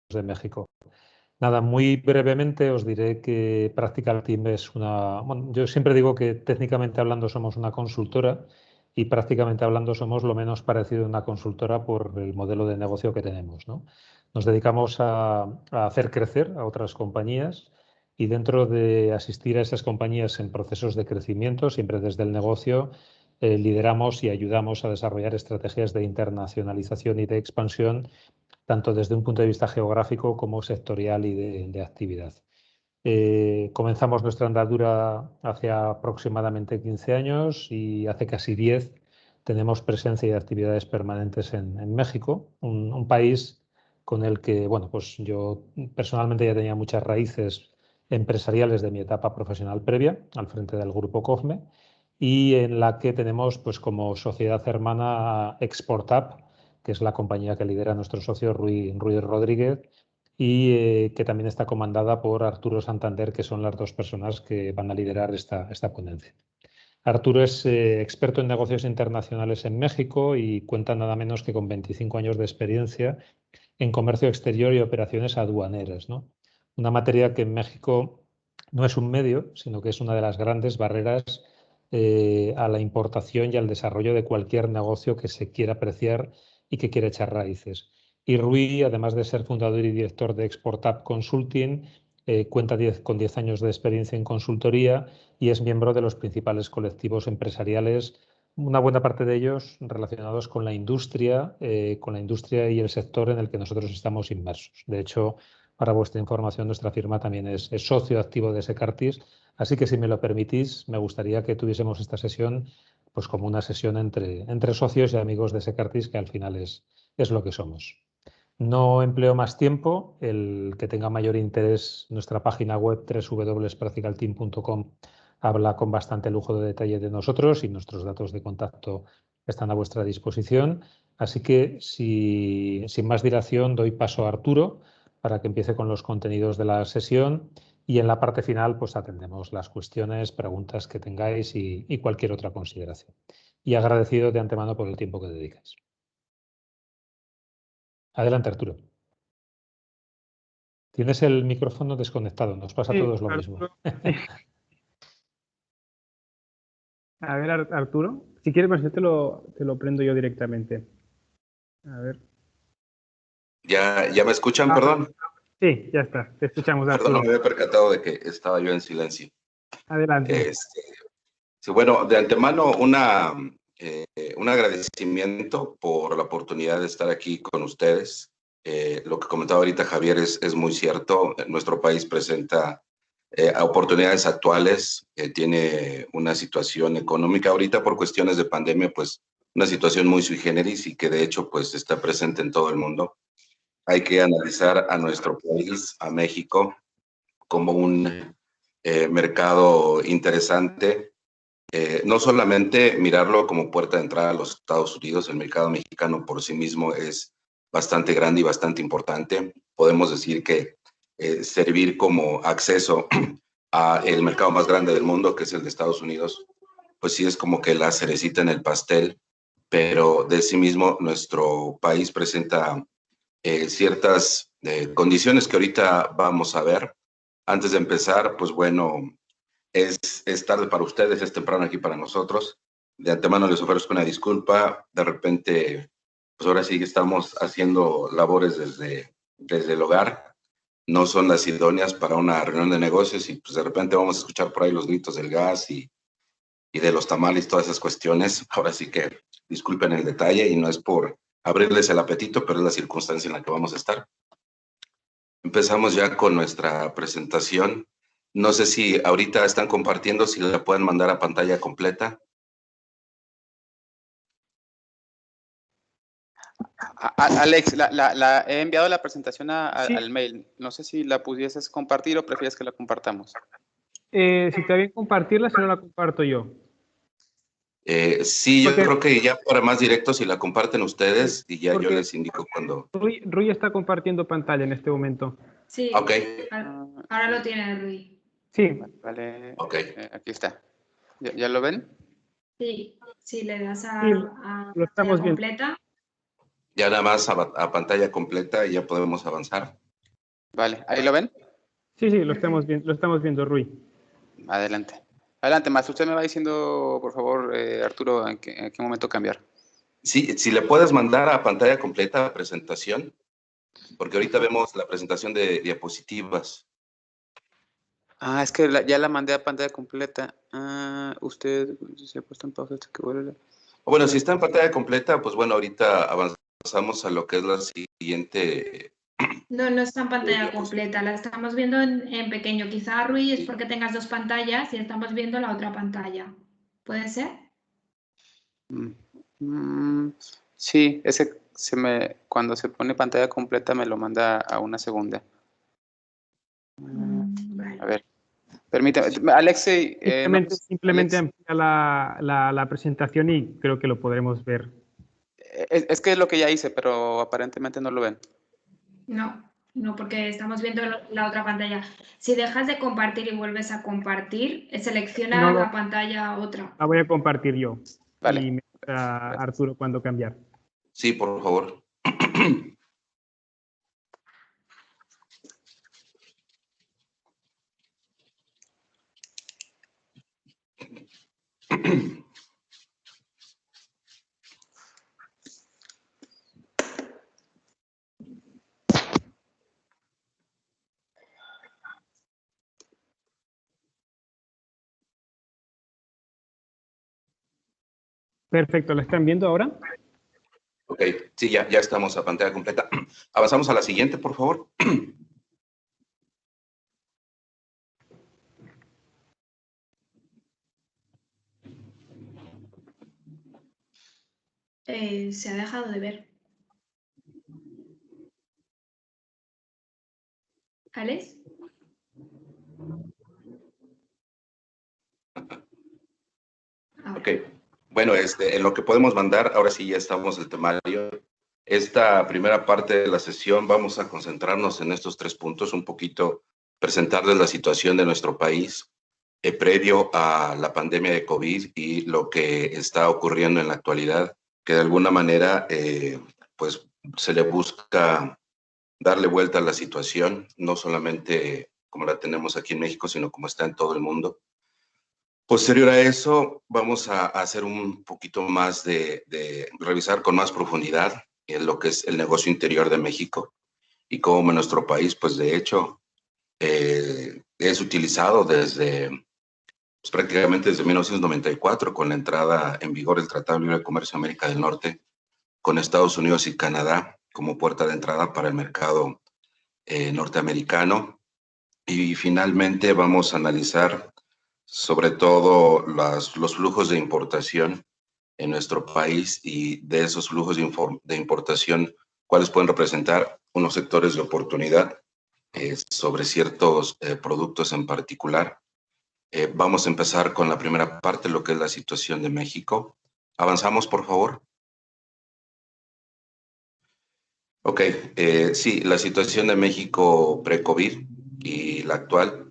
de México. Nada, muy brevemente os diré que Practical Team es una... Bueno, yo siempre digo que técnicamente hablando somos una consultora y prácticamente hablando somos lo menos parecido a una consultora por el modelo de negocio que tenemos, ¿no? Nos dedicamos a hacer crecer a otras compañías y dentro de asistir a esas compañías en procesos de crecimiento, siempre desde el negocio, lideramos y ayudamos a desarrollar estrategias de internacionalización y de expansión tanto desde un punto de vista geográfico como sectorial y de actividad. Comenzamos nuestra andadura hace aproximadamente 15 años y hace casi 10 tenemos presencia y actividades permanentes en México, un país con el que, bueno, pues yo personalmente ya tenía muchas raíces empresariales de mi etapa profesional previa al frente del grupo COFME y en la que tenemos pues como sociedad hermana Exportap, que es la compañía que lidera nuestro socio Rui Rodríguez y que también está comandada por Arturo Santander, que son las dos personas que van a liderar esta ponencia. Arturo es experto en negocios internacionales en México y cuenta nada menos que con 25 años de experiencia en comercio exterior y operaciones aduaneras, ¿no? Una materia que en México no es un medio, sino que es una de las grandes barreras a la importación y al desarrollo de cualquier negocio que se quiera apreciar y que quiera echar raíces. Y Rui, además de ser fundador y director de Exportap Consulting, cuenta con 10 años de experiencia en consultoría y es miembro de los principales colectivos empresariales, una buena parte de ellos relacionados con la industria y el sector en el que nosotros estamos inmersos. De hecho, para vuestra información, nuestra firma también es socio activo de Secartis, así que si me lo permitís, me gustaría que tuviésemos esta sesión pues como una sesión entre socios y amigos de Secartis, que al final es lo que somos. No empleo más tiempo. El que tenga mayor interés, nuestra página web www.practicalteam.com habla con bastante lujo de detalle de nosotros y nuestros datos de contacto están a vuestra disposición. Así que, sin más dilación, doy paso a Arturo para que empiece con los contenidos de la sesión y en la parte final pues atendemos las cuestiones, preguntas que tengáis y cualquier otra consideración. Y agradecido de antemano por el tiempo que dedicáis. Adelante, Arturo. Tienes el micrófono desconectado, nos pasa a todos lo mismo. Sí. A ver, Arturo, si quieres, pues yo te lo prendo yo directamente. A ver. ¿Ya me escuchan, perdón? Sí, ya está, te escuchamos, Arturo. Perdón, no me había percatado de que estaba yo en silencio. Adelante. Sí, bueno, de antemano un agradecimiento por la oportunidad de estar aquí con ustedes. Lo que comentaba ahorita Javier es muy cierto. Nuestro país presenta oportunidades actuales, tiene una situación económica ahorita por cuestiones de pandemia, pues una situación muy sui generis y que de hecho pues está presente en todo el mundo. Hay que analizar a nuestro país, a México, como un mercado interesante. No solamente mirarlo como puerta de entrada a los Estados Unidos, el mercado mexicano por sí mismo es bastante grande y bastante importante. Podemos decir que servir como acceso a el mercado más grande del mundo, que es el de Estados Unidos, pues sí es como que la cerecita en el pastel, pero de sí mismo nuestro país presenta ciertas condiciones que ahorita vamos a ver. Antes de empezar, pues bueno, es tarde para ustedes, es temprano aquí para nosotros. De antemano les ofrezco una disculpa. De repente, pues ahora sí que estamos haciendo labores desde el hogar. No son las idóneas para una reunión de negocios y pues de repente vamos a escuchar por ahí los gritos del gas y de los tamales, todas esas cuestiones. Ahora sí que disculpen el detalle y no es por abrirles el apetito, pero es la circunstancia en la que vamos a estar. Empezamos ya con nuestra presentación. No sé si ahorita están compartiendo, si la pueden mandar a pantalla completa. Alex, he enviado la presentación Sí. al mail. No sé si la pudieses compartir o prefieres que la compartamos. Si te bien compartirla, si no la comparto yo. Sí, yo creo que ya para más directo, si la comparten ustedes y ya yo les indico cuando. Rui está compartiendo pantalla en este momento. Sí, okay. Ahora lo tiene Rui. Sí. Vale, okay. Aquí está. ¿Ya lo ven? Sí, si le das a lo estamos pantalla completa. Ya nada más a pantalla completa y ya podemos avanzar. Vale, ¿ahí lo ven? Sí, lo estamos viendo, Rui. Adelante. Adelante, maestro. Usted me va diciendo, por favor, Arturo, en qué momento cambiar. Sí, si le puedes mandar a pantalla completa la presentación, porque ahorita vemos la presentación de diapositivas. Ah, es que ya la mandé a pantalla completa. Ah, usted se ha puesto en pausa hasta que vuelva. Bueno, si está en pantalla completa, pues bueno, ahorita avanzamos a lo que es la siguiente. No, no está en pantalla completa, la estamos viendo en pequeño. Quizá, Rui, es porque tengas dos pantallas y estamos viendo la otra pantalla. ¿Puede ser? Sí, ese cuando se pone pantalla completa me lo manda a una segunda. Vale. A ver, permítame. Alexei, Simplemente Alex, amplía la presentación y creo que lo podremos ver. es que es lo que ya hice, pero aparentemente no lo ven. No, porque estamos viendo la otra pantalla. Si dejas de compartir y vuelves a compartir, selecciona la pantalla otra. La voy a compartir yo. Vale. Y me a Arturo cuándo cambiar. Sí, por favor. Perfecto, ¿la están viendo ahora? Ok, sí, ya estamos a pantalla completa. Avanzamos a la siguiente, por favor. Se ha dejado de ver. ¿Alex? Ok, bueno, en lo que podemos mandar, ahora sí ya estamos en el temario. Esta primera parte de la sesión vamos a concentrarnos en estos 3 puntos, un poquito presentarles la situación de nuestro país previo a la pandemia de COVID y lo que está ocurriendo en la actualidad, que de alguna manera pues se le busca darle vuelta a la situación, no solamente como la tenemos aquí en México, sino como está en todo el mundo. Posterior a eso, vamos a hacer un poquito más de revisar con más profundidad en lo que es el negocio interior de México y cómo nuestro país, pues de hecho, es utilizado pues, prácticamente desde 1994 con la entrada en vigor del Tratado de Libre Comercio de América del Norte con Estados Unidos y Canadá como puerta de entrada para el mercado norteamericano. Y finalmente vamos a analizar sobre todo los flujos de importación en nuestro país y de esos flujos de importación, cuáles pueden representar unos sectores de oportunidad sobre ciertos productos en particular. Vamos a empezar con la primera parte, lo que es la situación de México. Avanzamos, por favor. Ok, sí, la situación de México pre-COVID y la actual.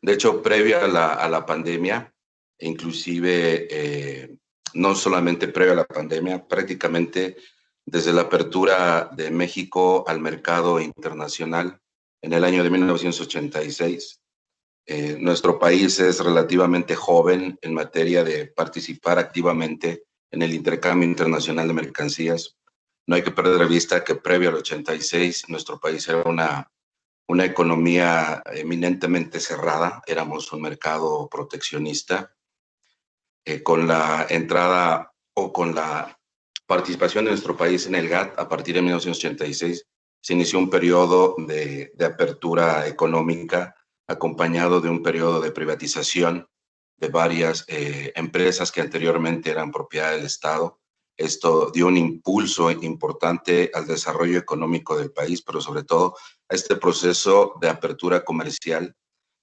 De hecho, previo a la pandemia, inclusive no solamente previo a la pandemia, prácticamente desde la apertura de México al mercado internacional en el año de 1986. Nuestro país es relativamente joven en materia de participar activamente en el intercambio internacional de mercancías. No hay que perder de vista que previo al 86 nuestro país era una economía eminentemente cerrada, éramos un mercado proteccionista. Con la entrada o con la participación de nuestro país en el GATT a partir de 1986, se inició un periodo de apertura económica acompañado de un periodo de privatización de varias empresas que anteriormente eran propiedad del Estado. Esto dio un impulso importante al desarrollo económico del país, pero sobre todo a este proceso de apertura comercial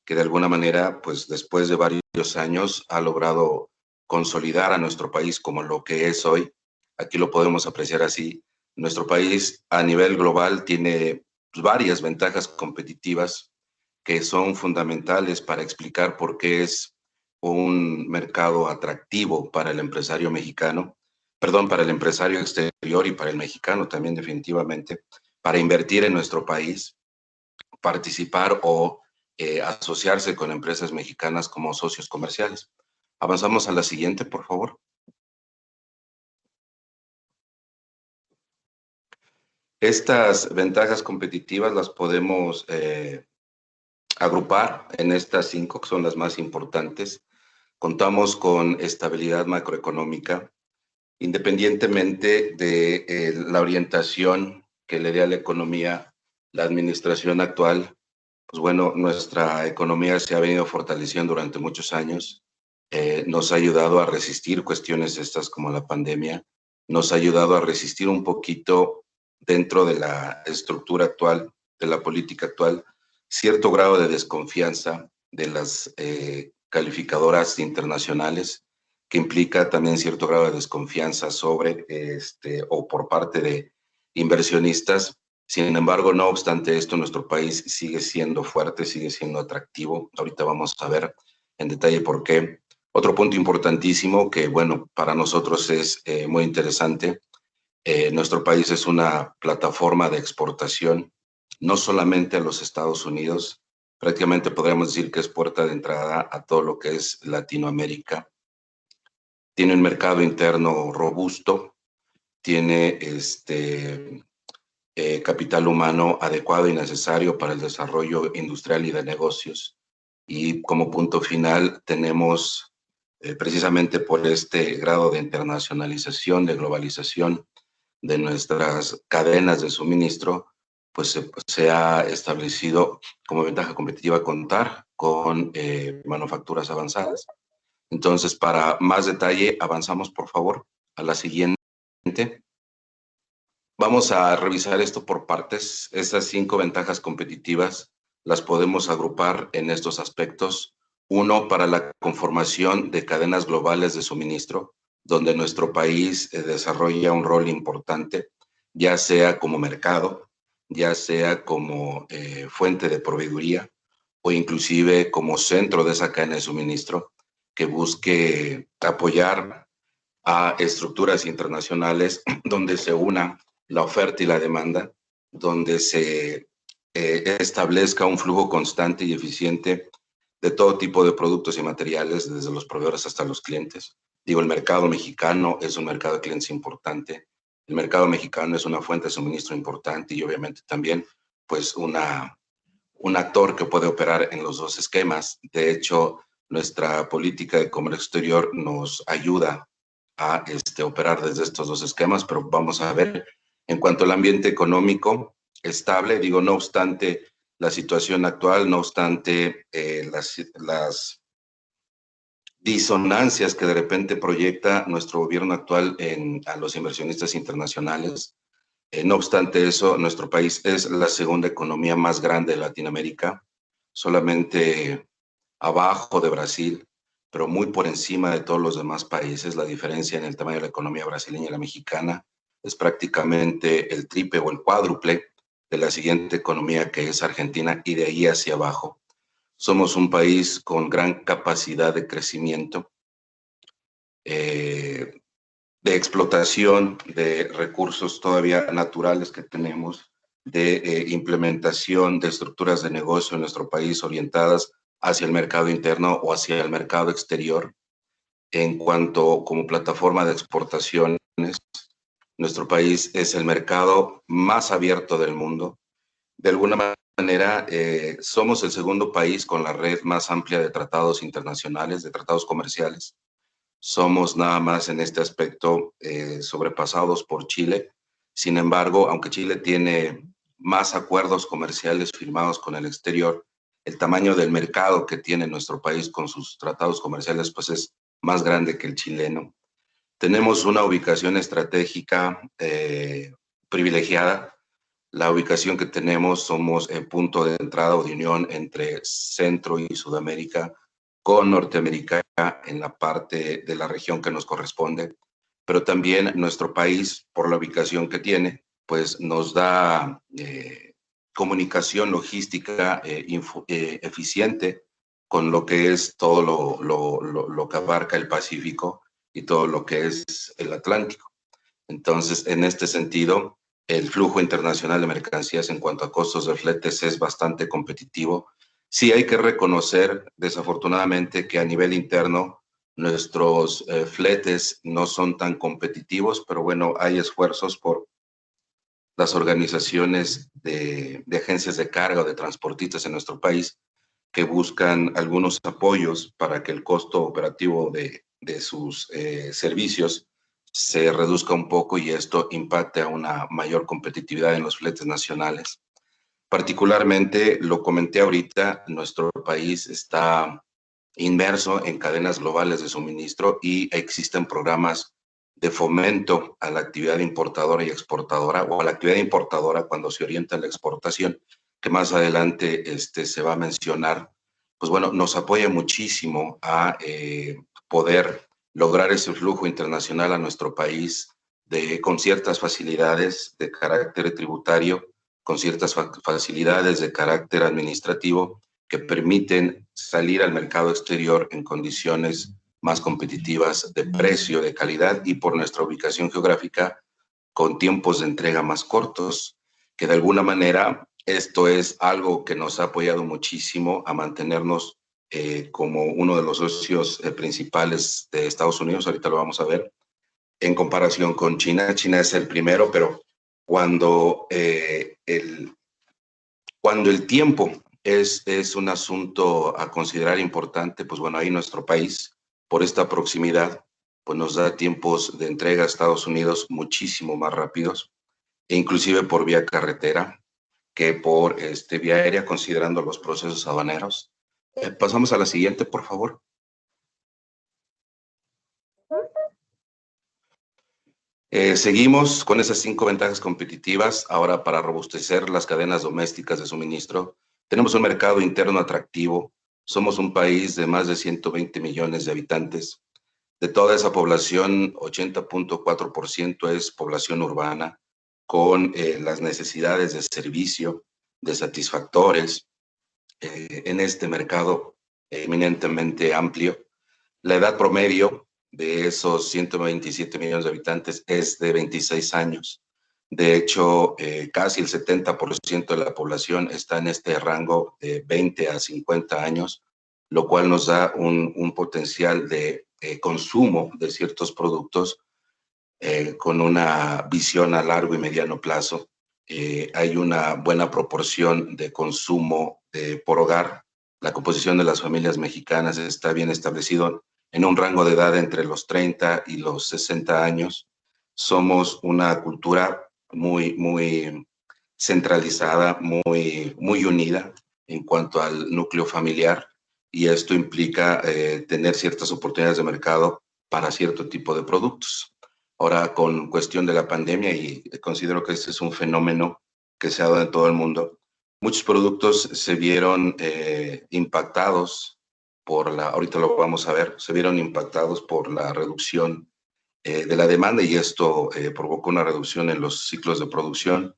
que de alguna manera, pues después de varios años, ha logrado consolidar a nuestro país como lo que es hoy. Aquí lo podemos apreciar así. Nuestro país a nivel global tiene varias ventajas competitivas que son fundamentales para explicar por qué es un mercado atractivo para el empresario mexicano, perdón, para el empresario exterior y para el mexicano también definitivamente, para invertir en nuestro país. participar o asociarse con empresas mexicanas como socios comerciales. Avanzamos a la siguiente, por favor. Estas ventajas competitivas las podemos agrupar en estas 5, que son las más importantes. Contamos con estabilidad macroeconómica, independientemente de la orientación que le dé a la economía la administración actual. Pues bueno, nuestra economía se ha venido fortaleciendo durante muchos años. Nos ha ayudado a resistir cuestiones estas como la pandemia. Nos ha ayudado a resistir un poquito dentro de la estructura actual, de la política actual, cierto grado de desconfianza de las calificadoras internacionales, que implica también cierto grado de desconfianza sobre o por parte de inversionistas. Sin embargo, no obstante esto, nuestro país sigue siendo fuerte, sigue siendo atractivo. Ahorita vamos a ver en detalle por qué. Otro punto importantísimo que, bueno, para nosotros es muy interesante. Nuestro país es una plataforma de exportación, no solamente a los Estados Unidos, prácticamente podríamos decir que es puerta de entrada a todo lo que es Latinoamérica. Tiene un mercado interno robusto, tiene capital humano adecuado y necesario para el desarrollo industrial y de negocios. Y como punto final tenemos, precisamente por este grado de internacionalización, de globalización de nuestras cadenas de suministro, pues se ha establecido como ventaja competitiva contar con manufacturas avanzadas. Entonces, para más detalle, avanzamos por favor a la siguiente. Vamos a revisar esto por partes. Estas 5 ventajas competitivas las podemos agrupar en estos aspectos. Uno, para la conformación de cadenas globales de suministro, donde nuestro país desarrolla un rol importante, ya sea como mercado, ya sea como fuente de proveeduría o inclusive como centro de esa cadena de suministro que busque apoyar a estructuras internacionales donde se una la oferta y la demanda, donde se establezca un flujo constante y eficiente de todo tipo de productos y materiales, desde los proveedores hasta los clientes. Digo, el mercado mexicano es un mercado de clientes importante, el mercado mexicano es una fuente de suministro importante y obviamente también pues un actor que puede operar en los dos esquemas. De hecho, nuestra política de comercio exterior nos ayuda a operar desde estos dos esquemas, pero vamos a ver. En cuanto al ambiente económico estable, digo, no obstante la situación actual, no obstante las disonancias que de repente proyecta nuestro gobierno actual a los inversionistas internacionales, no obstante eso, nuestro país es la segunda economía más grande de Latinoamérica, solamente abajo de Brasil, pero muy por encima de todos los demás países. La diferencia en el tamaño de la economía brasileña y la mexicana es prácticamente el triple o el cuádruple de la siguiente economía, que es Argentina, y de ahí hacia abajo. Somos un país con gran capacidad de crecimiento, de explotación de recursos todavía naturales que tenemos, de implementación de estructuras de negocio en nuestro país orientadas hacia el mercado interno o hacia el mercado exterior. En cuanto como plataforma de exportaciones, nuestro país es el mercado más abierto del mundo. De alguna manera, somos el segundo país con la red más amplia de tratados internacionales, de tratados comerciales. Somos nada más en este aspecto sobrepasados por Chile. Sin embargo, aunque Chile tiene más acuerdos comerciales firmados con el exterior, el tamaño del mercado que tiene nuestro país con sus tratados comerciales pues es más grande que el chileno. Tenemos una ubicación estratégica privilegiada. La ubicación que tenemos, somos el punto de entrada o de unión entre Centro y Sudamérica, con Norteamérica en la parte de la región que nos corresponde, pero también nuestro país, por la ubicación que tiene, pues nos da comunicación logística eficiente con lo que es todo lo que abarca el Pacífico y todo lo que es el Atlántico. Entonces, en este sentido, el flujo internacional de mercancías en cuanto a costos de fletes es bastante competitivo. Sí hay que reconocer, desafortunadamente, que a nivel interno nuestros fletes no son tan competitivos, pero bueno, hay esfuerzos por las organizaciones de agencias de carga o de transportistas en nuestro país que buscan algunos apoyos para que el costo operativo de sus servicios se reduzca un poco y esto impacte a una mayor competitividad en los fletes nacionales. Particularmente, lo comenté ahorita, nuestro país está inmerso en cadenas globales de suministro y existen programas de fomento a la actividad importadora y exportadora, o a la actividad importadora cuando se orienta a la exportación, que más adelante se va a mencionar. Pues bueno, nos apoya muchísimo a poder lograr ese flujo internacional a nuestro país con ciertas facilidades de carácter tributario, con ciertas facilidades de carácter administrativo que permiten salir al mercado exterior en condiciones más competitivas de precio, de calidad y por nuestra ubicación geográfica con tiempos de entrega más cortos, que de alguna manera esto es algo que nos ha apoyado muchísimo a mantenernos como uno de los socios principales de Estados Unidos, ahorita lo vamos a ver, en comparación con China. China es el primero, pero cuando el tiempo es un asunto a considerar importante, pues bueno, ahí nuestro país, por esta proximidad, pues nos da tiempos de entrega a Estados Unidos muchísimo más rápidos, e inclusive por vía carretera que por vía aérea, considerando los procesos aduaneros. Pasamos a la siguiente, por favor. Seguimos con esas 5 ventajas competitivas. Ahora, para robustecer las cadenas domésticas de suministro, tenemos un mercado interno atractivo. Somos un país de más de 120 millones de habitantes. De toda esa población, 80.4% es población urbana, con las necesidades de servicio, de satisfactores, en este mercado eminentemente amplio. La edad promedio de esos 127 millones de habitantes es de 26 años. De hecho, casi el 70% de la población está en este rango de 20 a 50 años, lo cual nos da un potencial de consumo de ciertos productos con una visión a largo y mediano plazo. Hay una buena proporción de consumo por hogar. La composición de las familias mexicanas está bien establecido en un rango de edad entre los 30 y los 60 años. Somos una cultura muy centralizada, muy unida en cuanto al núcleo familiar, y esto implica tener ciertas oportunidades de mercado para cierto tipo de productos. Ahora, con cuestión de la pandemia, y considero que este es un fenómeno que se ha dado en todo el mundo, muchos productos se vieron impactados ahorita lo vamos a ver, se vieron impactados por la reducción de la demanda, y esto provocó una reducción en los ciclos de producción.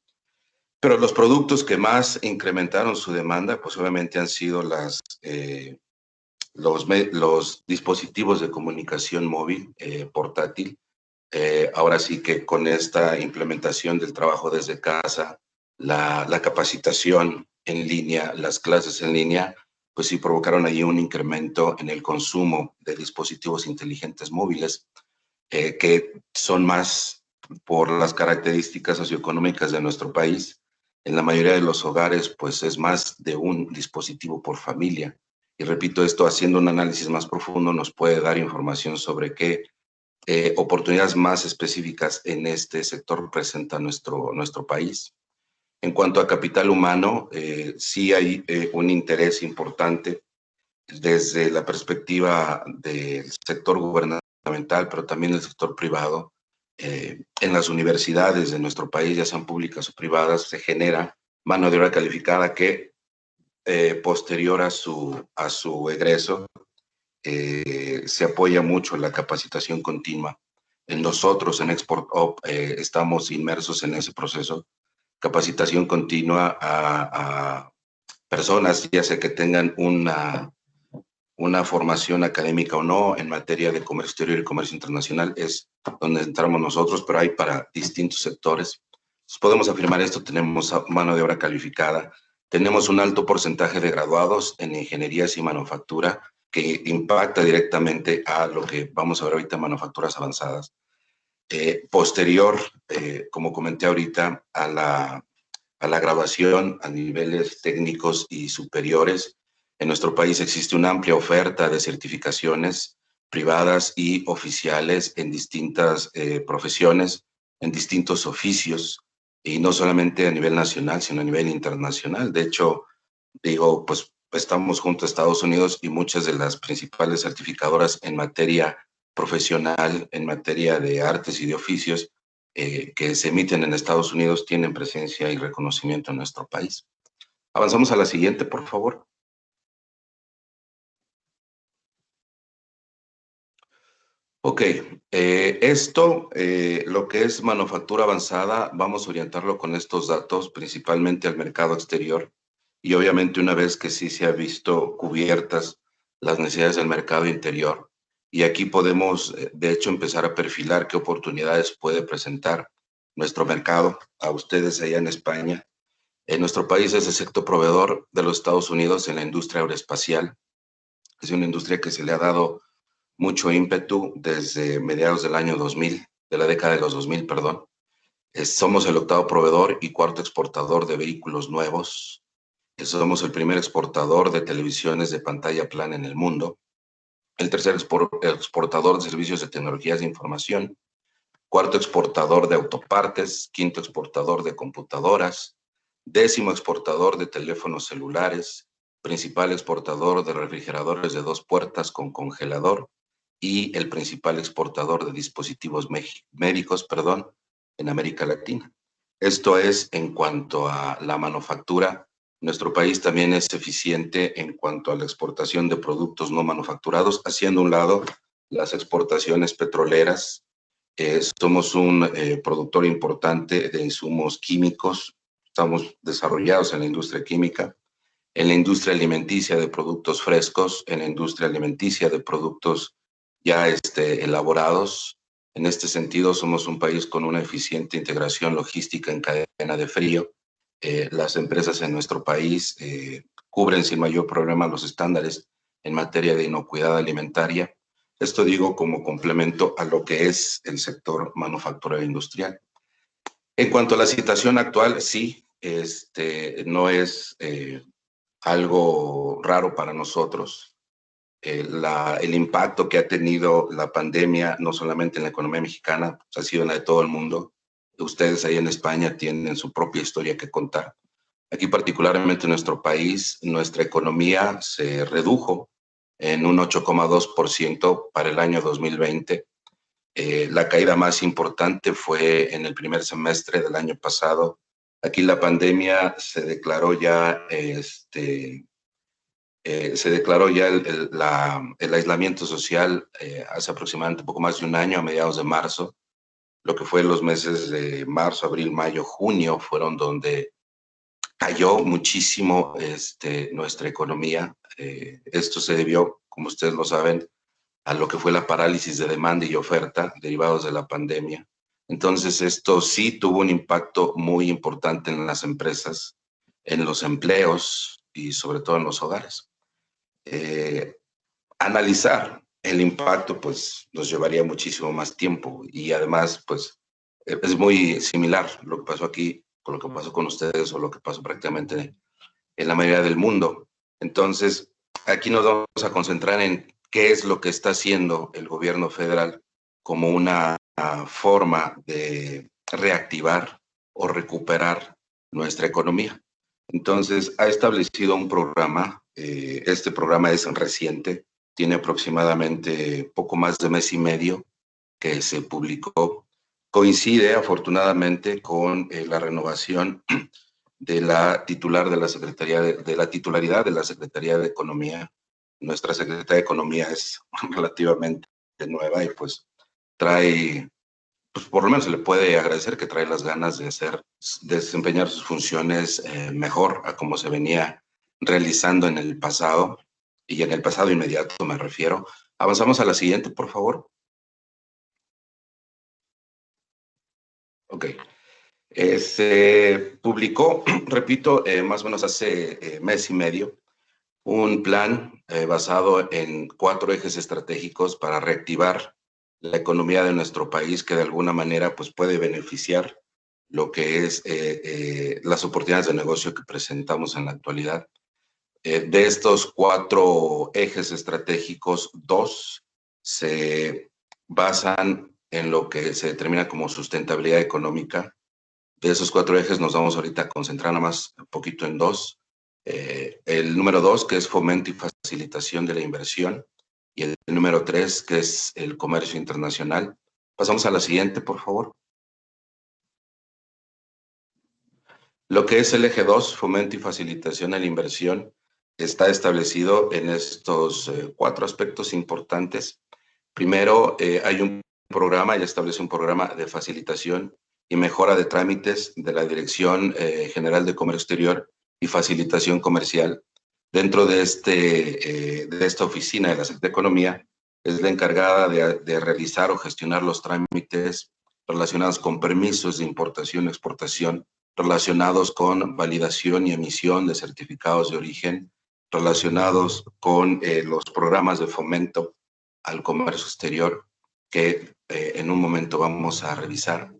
Pero los productos que más incrementaron su demanda, pues obviamente han sido los dispositivos de comunicación móvil portátil. Ahora sí que con esta implementación del trabajo desde casa, la capacitación en línea, las clases en línea, pues sí provocaron ahí un incremento en el consumo de dispositivos inteligentes móviles, que son más por las características socioeconómicas de nuestro país. En la mayoría de los hogares, pues es más de un dispositivo por familia. Y repito, esto haciendo un análisis más profundo nos puede dar información sobre qué oportunidades más específicas en este sector presenta nuestro país. En cuanto a capital humano, sí hay un interés importante desde la perspectiva del sector gubernamental, pero también del sector privado. En las universidades de nuestro país, ya sean públicas o privadas, se genera mano de obra calificada que posterior a su egreso se apoya mucho en la capacitación continua. Nosotros en Export Up estamos inmersos en ese proceso, capacitación continua a personas, ya sea que tengan una formación académica o no en materia de comercio exterior y comercio internacional, es donde entramos nosotros, pero hay para distintos sectores. Podemos afirmar esto, tenemos mano de obra calificada, tenemos un alto porcentaje de graduados en ingenierías y manufactura que impacta directamente a lo que vamos a ver ahorita, manufacturas avanzadas. Posterior, como comenté ahorita, a la graduación a niveles técnicos y superiores, en nuestro país existe una amplia oferta de certificaciones privadas y oficiales en distintas profesiones, en distintos oficios, y no solamente a nivel nacional, sino a nivel internacional. De hecho, digo, pues estamos junto a Estados Unidos y muchas de las principales certificadoras en materia profesional, en materia de artes y de oficios, que se emiten en Estados Unidos tienen presencia y reconocimiento en nuestro país. Avanzamos a la siguiente, por favor. Ok, lo que es manufactura avanzada, vamos a orientarlo con estos datos principalmente al mercado exterior y obviamente una vez que sí se ha visto cubiertas las necesidades del mercado interior. Y aquí podemos, de hecho, empezar a perfilar qué oportunidades puede presentar nuestro mercado a ustedes allá en España. En nuestro país es el sector proveedor de los Estados Unidos en la industria aeroespacial. Es una industria que se le ha dado mucho ímpetu desde mediados del año 2000, de la década de los 2000, perdón. Somos el octavo proveedor y cuarto exportador de vehículos nuevos. Somos el primer exportador de televisiones de pantalla plana en el mundo. El tercer exportador de servicios de tecnologías de información. Cuarto exportador de autopartes. Quinto exportador de computadoras. Décimo exportador de teléfonos celulares. Principal exportador de refrigeradores de 2 puertas con congelador. Y el principal exportador de dispositivos médicos, en América Latina. Esto es en cuanto a la manufactura. Nuestro país también es eficiente en cuanto a la exportación de productos no manufacturados, haciendo a un lado las exportaciones petroleras. Somos un productor importante de insumos químicos. Estamos desarrollados en la industria química, en la industria alimenticia de productos frescos, en la industria alimenticia de productos ya elaborados. En este sentido, somos un país con una eficiente integración logística en cadena de frío. Las empresas en nuestro país cubren sin mayor problema los estándares en materia de inocuidad alimentaria. Esto digo como complemento a lo que es el sector manufacturero industrial. En cuanto a la situación actual, sí, no es algo raro para nosotros. El impacto que ha tenido la pandemia, no solamente en la economía mexicana, ha sido en la de todo el mundo. Ustedes ahí en España tienen su propia historia que contar. Aquí particularmente en nuestro país, nuestra economía se redujo en un 8,2% para el año 2020. La caída más importante fue en el primer semestre del año pasado. Aquí la pandemia se declaró ya el aislamiento social hace aproximadamente un poco más de un año, a mediados de marzo. Lo que fue los meses de marzo, abril, mayo, junio fueron donde cayó muchísimo nuestra economía. Esto se debió, como ustedes lo saben, a lo que fue la parálisis de demanda y oferta derivados de la pandemia. Entonces, esto sí tuvo un impacto muy importante en las empresas, en los empleos y sobre todo en los hogares. Analizar el impacto pues nos llevaría muchísimo más tiempo y además pues es muy similar lo que pasó aquí con lo que pasó con ustedes o lo que pasó prácticamente en la mayoría del mundo. Entonces aquí nos vamos a concentrar en qué es lo que está haciendo el gobierno federal como una forma de reactivar o recuperar nuestra economía. Entonces ha establecido un programa. Este programa es reciente, tiene aproximadamente poco más de mes y medio que se publicó. Coincide afortunadamente con la renovación de la titular de la Secretaría de la titularidad de la Secretaría de Economía. Nuestra Secretaría de Economía es relativamente nueva y pues trae, pues por lo menos se le puede agradecer que trae las ganas de desempeñar sus funciones mejor a como se venía realizando en el pasado, y en el pasado inmediato me refiero. Avanzamos a la siguiente, por favor. Ok. Se publicó, repito, más o menos hace mes y medio, un plan basado en 4 ejes estratégicos para reactivar la economía de nuestro país, que de alguna manera pues, puede beneficiar lo que es las oportunidades de negocio que presentamos en la actualidad. De estos 4 ejes estratégicos, 2 se basan en lo que se determina como sustentabilidad económica. De esos 4 ejes nos vamos ahorita a concentrar nada más un poquito en 2. El número 2, que es fomento y facilitación de la inversión, y el número 3, que es el comercio internacional. Pasamos a la siguiente, por favor. Lo que es el eje 2, fomento y facilitación de la inversión, está establecido en estos 4 aspectos importantes. Primero, hay un programa, ya establece un programa de facilitación y mejora de trámites de la Dirección General de Comercio Exterior y Facilitación Comercial. Dentro de esta oficina de la Secretaría de Economía, es la encargada de realizar o gestionar los trámites relacionados con permisos de importación y exportación, relacionados con validación y emisión de certificados de origen, relacionados con los programas de fomento al comercio exterior, que en un momento vamos a revisar.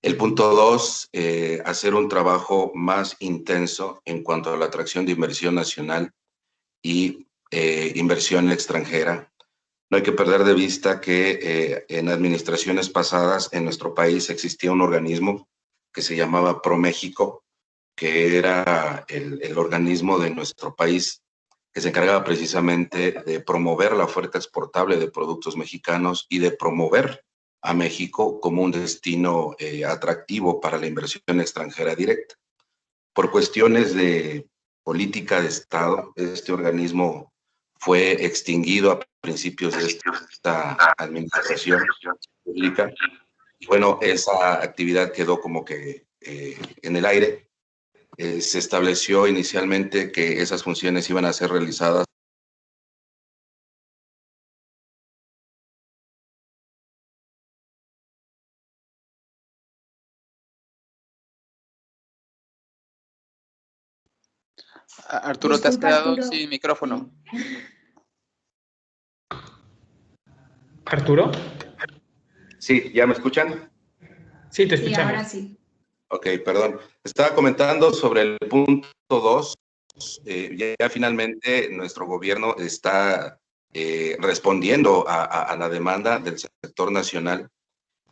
El punto 2, hacer un trabajo más intenso en cuanto a la atracción de inversión nacional y inversión extranjera. No hay que perder de vista que en administraciones pasadas en nuestro país existía un organismo que se llamaba ProMéxico, que era el organismo de nuestro país que se encargaba precisamente de promover la oferta exportable de productos mexicanos y de promover a México como un destino atractivo para la inversión extranjera directa. Por cuestiones de política de Estado, este organismo fue extinguido a principios de esta administración pública. Y bueno, esa actividad quedó como que en el aire. Se estableció inicialmente que esas funciones iban a ser realizadas Arturo, Disculpa, te has quedado Arturo. sin micrófono. ¿Arturo? Sí, ¿ya me escuchan? Sí, te Sí, escuchamos. ahora sí. Ok, perdón. Estaba comentando sobre el punto 2. Ya finalmente nuestro gobierno está respondiendo a la demanda del sector nacional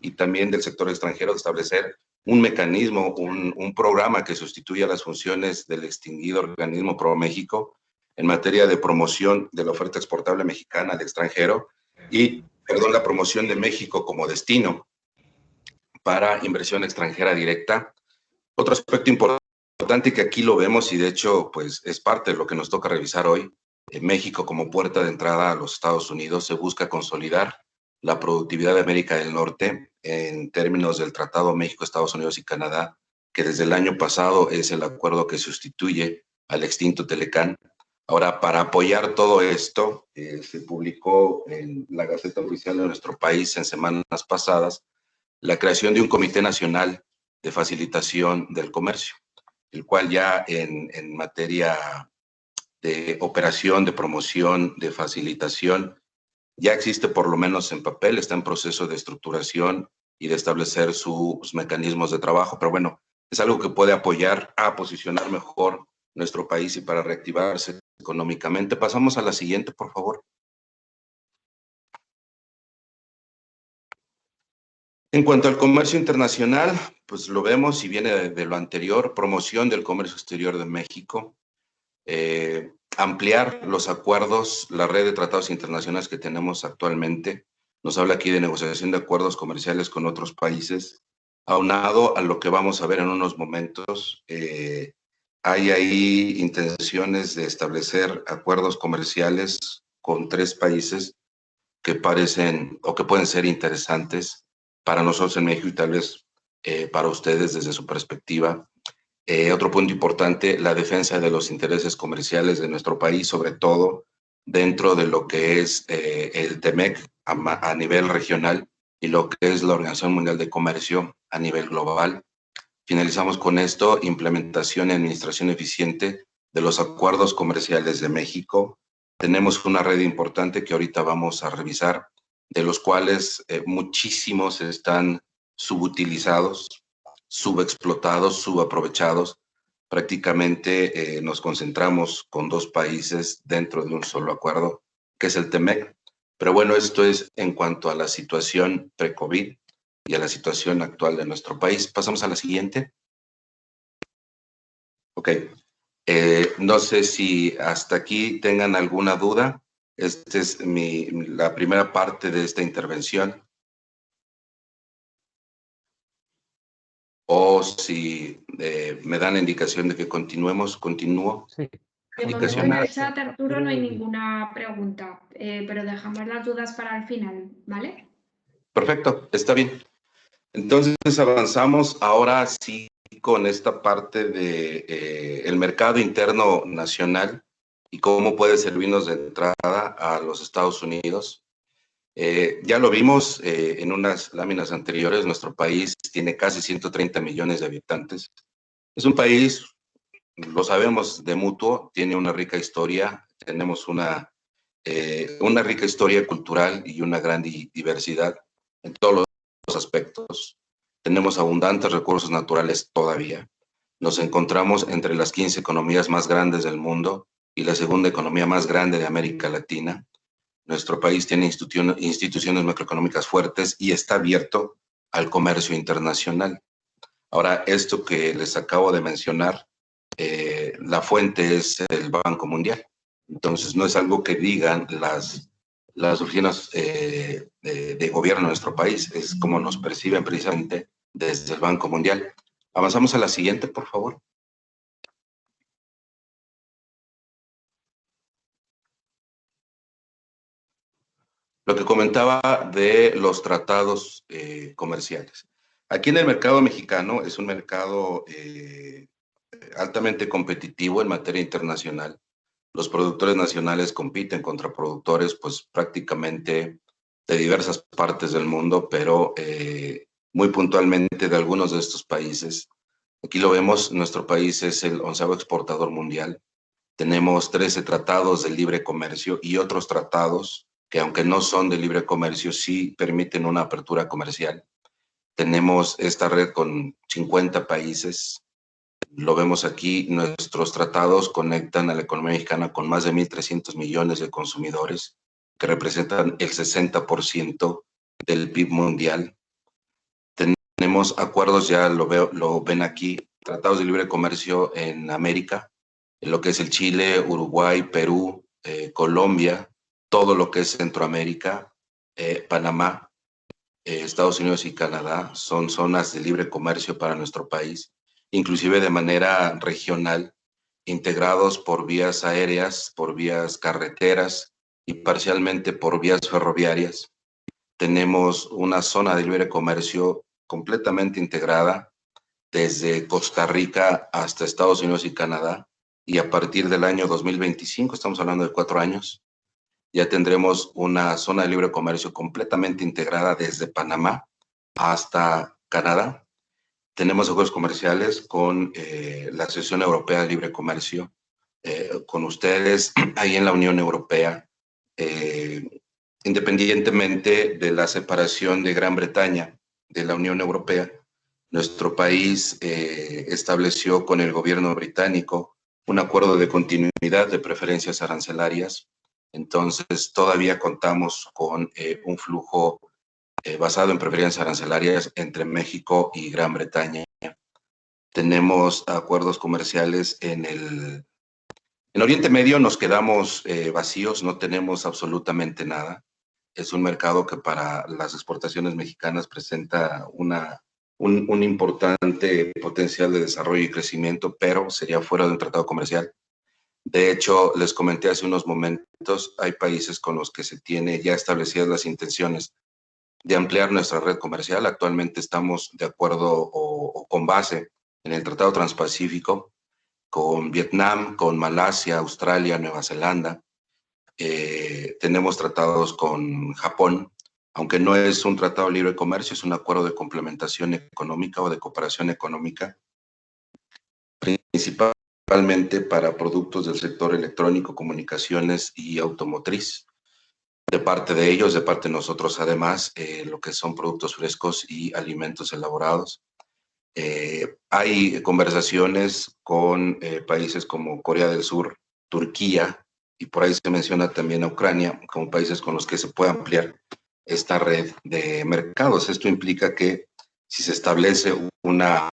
y también del sector extranjero de establecer un mecanismo, un programa que sustituya las funciones del extinguido organismo ProMéxico en materia de promoción de la oferta exportable mexicana al extranjero y, la promoción de México como destino para inversión extranjera directa. Otro aspecto importante que aquí lo vemos y de hecho pues es parte de lo que nos toca revisar hoy, en México como puerta de entrada a los Estados Unidos se busca consolidar la productividad de América del Norte en términos del Tratado México, Estados Unidos y Canadá, que desde el año pasado es el acuerdo que sustituye al extinto Telecán. Ahora, para apoyar todo esto, se publicó en la Gaceta Oficial de nuestro país en semanas pasadas la creación de un Comité Nacional de Facilitación del Comercio, el cual ya en materia de operación, de promoción, de facilitación, ya existe por lo menos en papel, está en proceso de estructuración y de establecer sus mecanismos de trabajo, pero bueno, es algo que puede apoyar a posicionar mejor nuestro país y para reactivarse económicamente. Pasamos a la siguiente, por favor. En cuanto al comercio internacional, pues lo vemos y viene de lo anterior, promoción del comercio exterior de México, ampliar los acuerdos, la red de tratados internacionales que tenemos actualmente. Nos habla aquí de negociación de acuerdos comerciales con otros países, aunado a lo que vamos a ver en unos momentos. Hay ahí intenciones de establecer acuerdos comerciales con 3 países que parecen o que pueden ser interesantes para nosotros en México y tal vez para ustedes desde su perspectiva. Otro punto importante, la defensa de los intereses comerciales de nuestro país, sobre todo dentro de lo que es el TEMEC a nivel regional y lo que es la Organización Mundial de Comercio a nivel global. Finalizamos con esto, implementación y administración eficiente de los acuerdos comerciales de México. Tenemos una red importante que ahorita vamos a revisar, de los cuales muchísimos están subutilizados, subexplotados, subaprovechados. Prácticamente nos concentramos con 2 países dentro de un solo acuerdo, que es el TEMEC. Pero bueno, esto es en cuanto a la situación pre-COVID y a la situación actual de nuestro país. Pasamos a la siguiente. Ok. No sé si hasta aquí tengan alguna duda. Esta es la primera parte de esta intervención. O si me dan la indicación de que continuemos, continúo. Sí. De momento en el chat, Arturo, no hay ninguna pregunta, pero dejamos las dudas para el final, ¿vale? Perfecto, está bien. Entonces avanzamos ahora sí con esta parte de el mercado interno nacional y cómo puede servirnos de entrada a los Estados Unidos. Ya lo vimos en unas láminas anteriores, nuestro país tiene casi 130 millones de habitantes. Es un país, lo sabemos de mutuo, tiene una rica historia, tenemos una rica historia cultural y una gran diversidad en todos los aspectos. Tenemos abundantes recursos naturales todavía. Nos encontramos entre las 15 economías más grandes del mundo y la segunda economía más grande de América Latina. Nuestro país tiene instituciones macroeconómicas fuertes y está abierto al comercio internacional. Ahora, esto que les acabo de mencionar, la fuente es el Banco Mundial. Entonces, no es algo que digan las oficinas de gobierno de nuestro país, es como nos perciben precisamente desde el Banco Mundial. Avanzamos a la siguiente, por favor. Lo que comentaba de los tratados comerciales. Aquí en el mercado mexicano es un mercado altamente competitivo en materia internacional. Los productores nacionales compiten contra productores, pues prácticamente de diversas partes del mundo, pero muy puntualmente de algunos de estos países. Aquí lo vemos, nuestro país es el 11º exportador mundial. Tenemos 13 tratados de libre comercio y otros tratados que, aunque no son de libre comercio, sí permiten una apertura comercial. Tenemos esta red con 50 países. Lo vemos aquí, nuestros tratados conectan a la economía mexicana con más de 1.300 millones de consumidores, que representan el 60% del PIB mundial. Tenemos acuerdos, ya lo ven aquí, tratados de libre comercio en América, en lo que es el Chile, Uruguay, Perú, Colombia, todo lo que es Centroamérica, Panamá, Estados Unidos y Canadá, son zonas de libre comercio para nuestro país, inclusive de manera regional, integrados por vías aéreas, por vías carreteras y parcialmente por vías ferroviarias. Tenemos una zona de libre comercio completamente integrada desde Costa Rica hasta Estados Unidos y Canadá, y a partir del año 2025, estamos hablando de 4 años, ya tendremos una zona de libre comercio completamente integrada desde Panamá hasta Canadá. Tenemos acuerdos comerciales con la Asociación Europea de Libre Comercio, con ustedes ahí en la Unión Europea, independientemente de la separación de Gran Bretaña de la Unión Europea. Nuestro país estableció con el gobierno británico un acuerdo de continuidad de preferencias arancelarias. Entonces, todavía contamos con un flujo basado en preferencias arancelarias entre México y Gran Bretaña. Tenemos acuerdos comerciales en Oriente Medio, nos quedamos vacíos, no tenemos absolutamente nada. Es un mercado que para las exportaciones mexicanas presenta un importante potencial de desarrollo y crecimiento, pero sería fuera de un tratado comercial. De hecho, les comenté hace unos momentos, hay países con los que se tiene ya establecidas las intenciones de ampliar nuestra red comercial. Actualmente estamos de acuerdo o con base en el Tratado Transpacífico con Vietnam, con Malasia, Australia, Nueva Zelanda. Tenemos tratados con Japón, Aunque no es un tratado de libre comercio, es un acuerdo de complementación económica o de cooperación económica, principalmente para productos del sector electrónico, comunicaciones y automotriz. De parte de ellos, de parte de nosotros, además, lo que son productos frescos y alimentos elaborados. Hay conversaciones con países como Corea del Sur, Turquía, y por ahí se menciona también a Ucrania, como países con los que se puede ampliar esta red de mercados. Esto implica que si se establece una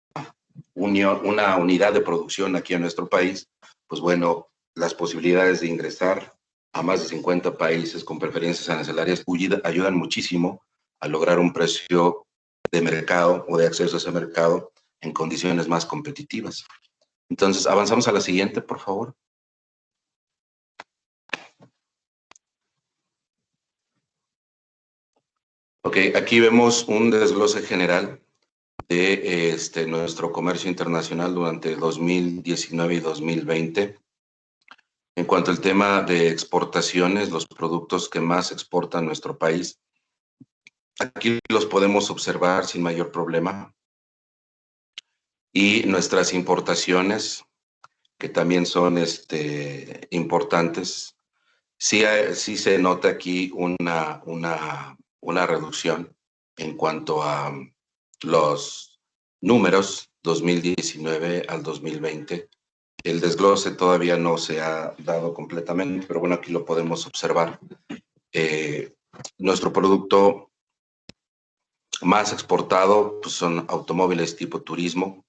unidad de producción aquí en nuestro país, pues bueno, las posibilidades de ingresar a más de 50 países con preferencias arancelarias ayudan muchísimo a lograr un precio de mercado o de acceso a ese mercado en condiciones más competitivas. Entonces, avanzamos a la siguiente, por favor. Ok, aquí vemos un desglose general de nuestro comercio internacional durante 2019 y 2020. En cuanto al tema de exportaciones, los productos que más exporta nuestro país, aquí los podemos observar sin mayor problema. Y nuestras importaciones, que también son importantes, sí se nota aquí una reducción en cuanto a los números 2019 al 2020. El desglose todavía no se ha dado completamente, pero bueno, aquí lo podemos observar. Nuestro producto más exportado pues, son automóviles tipo turismo,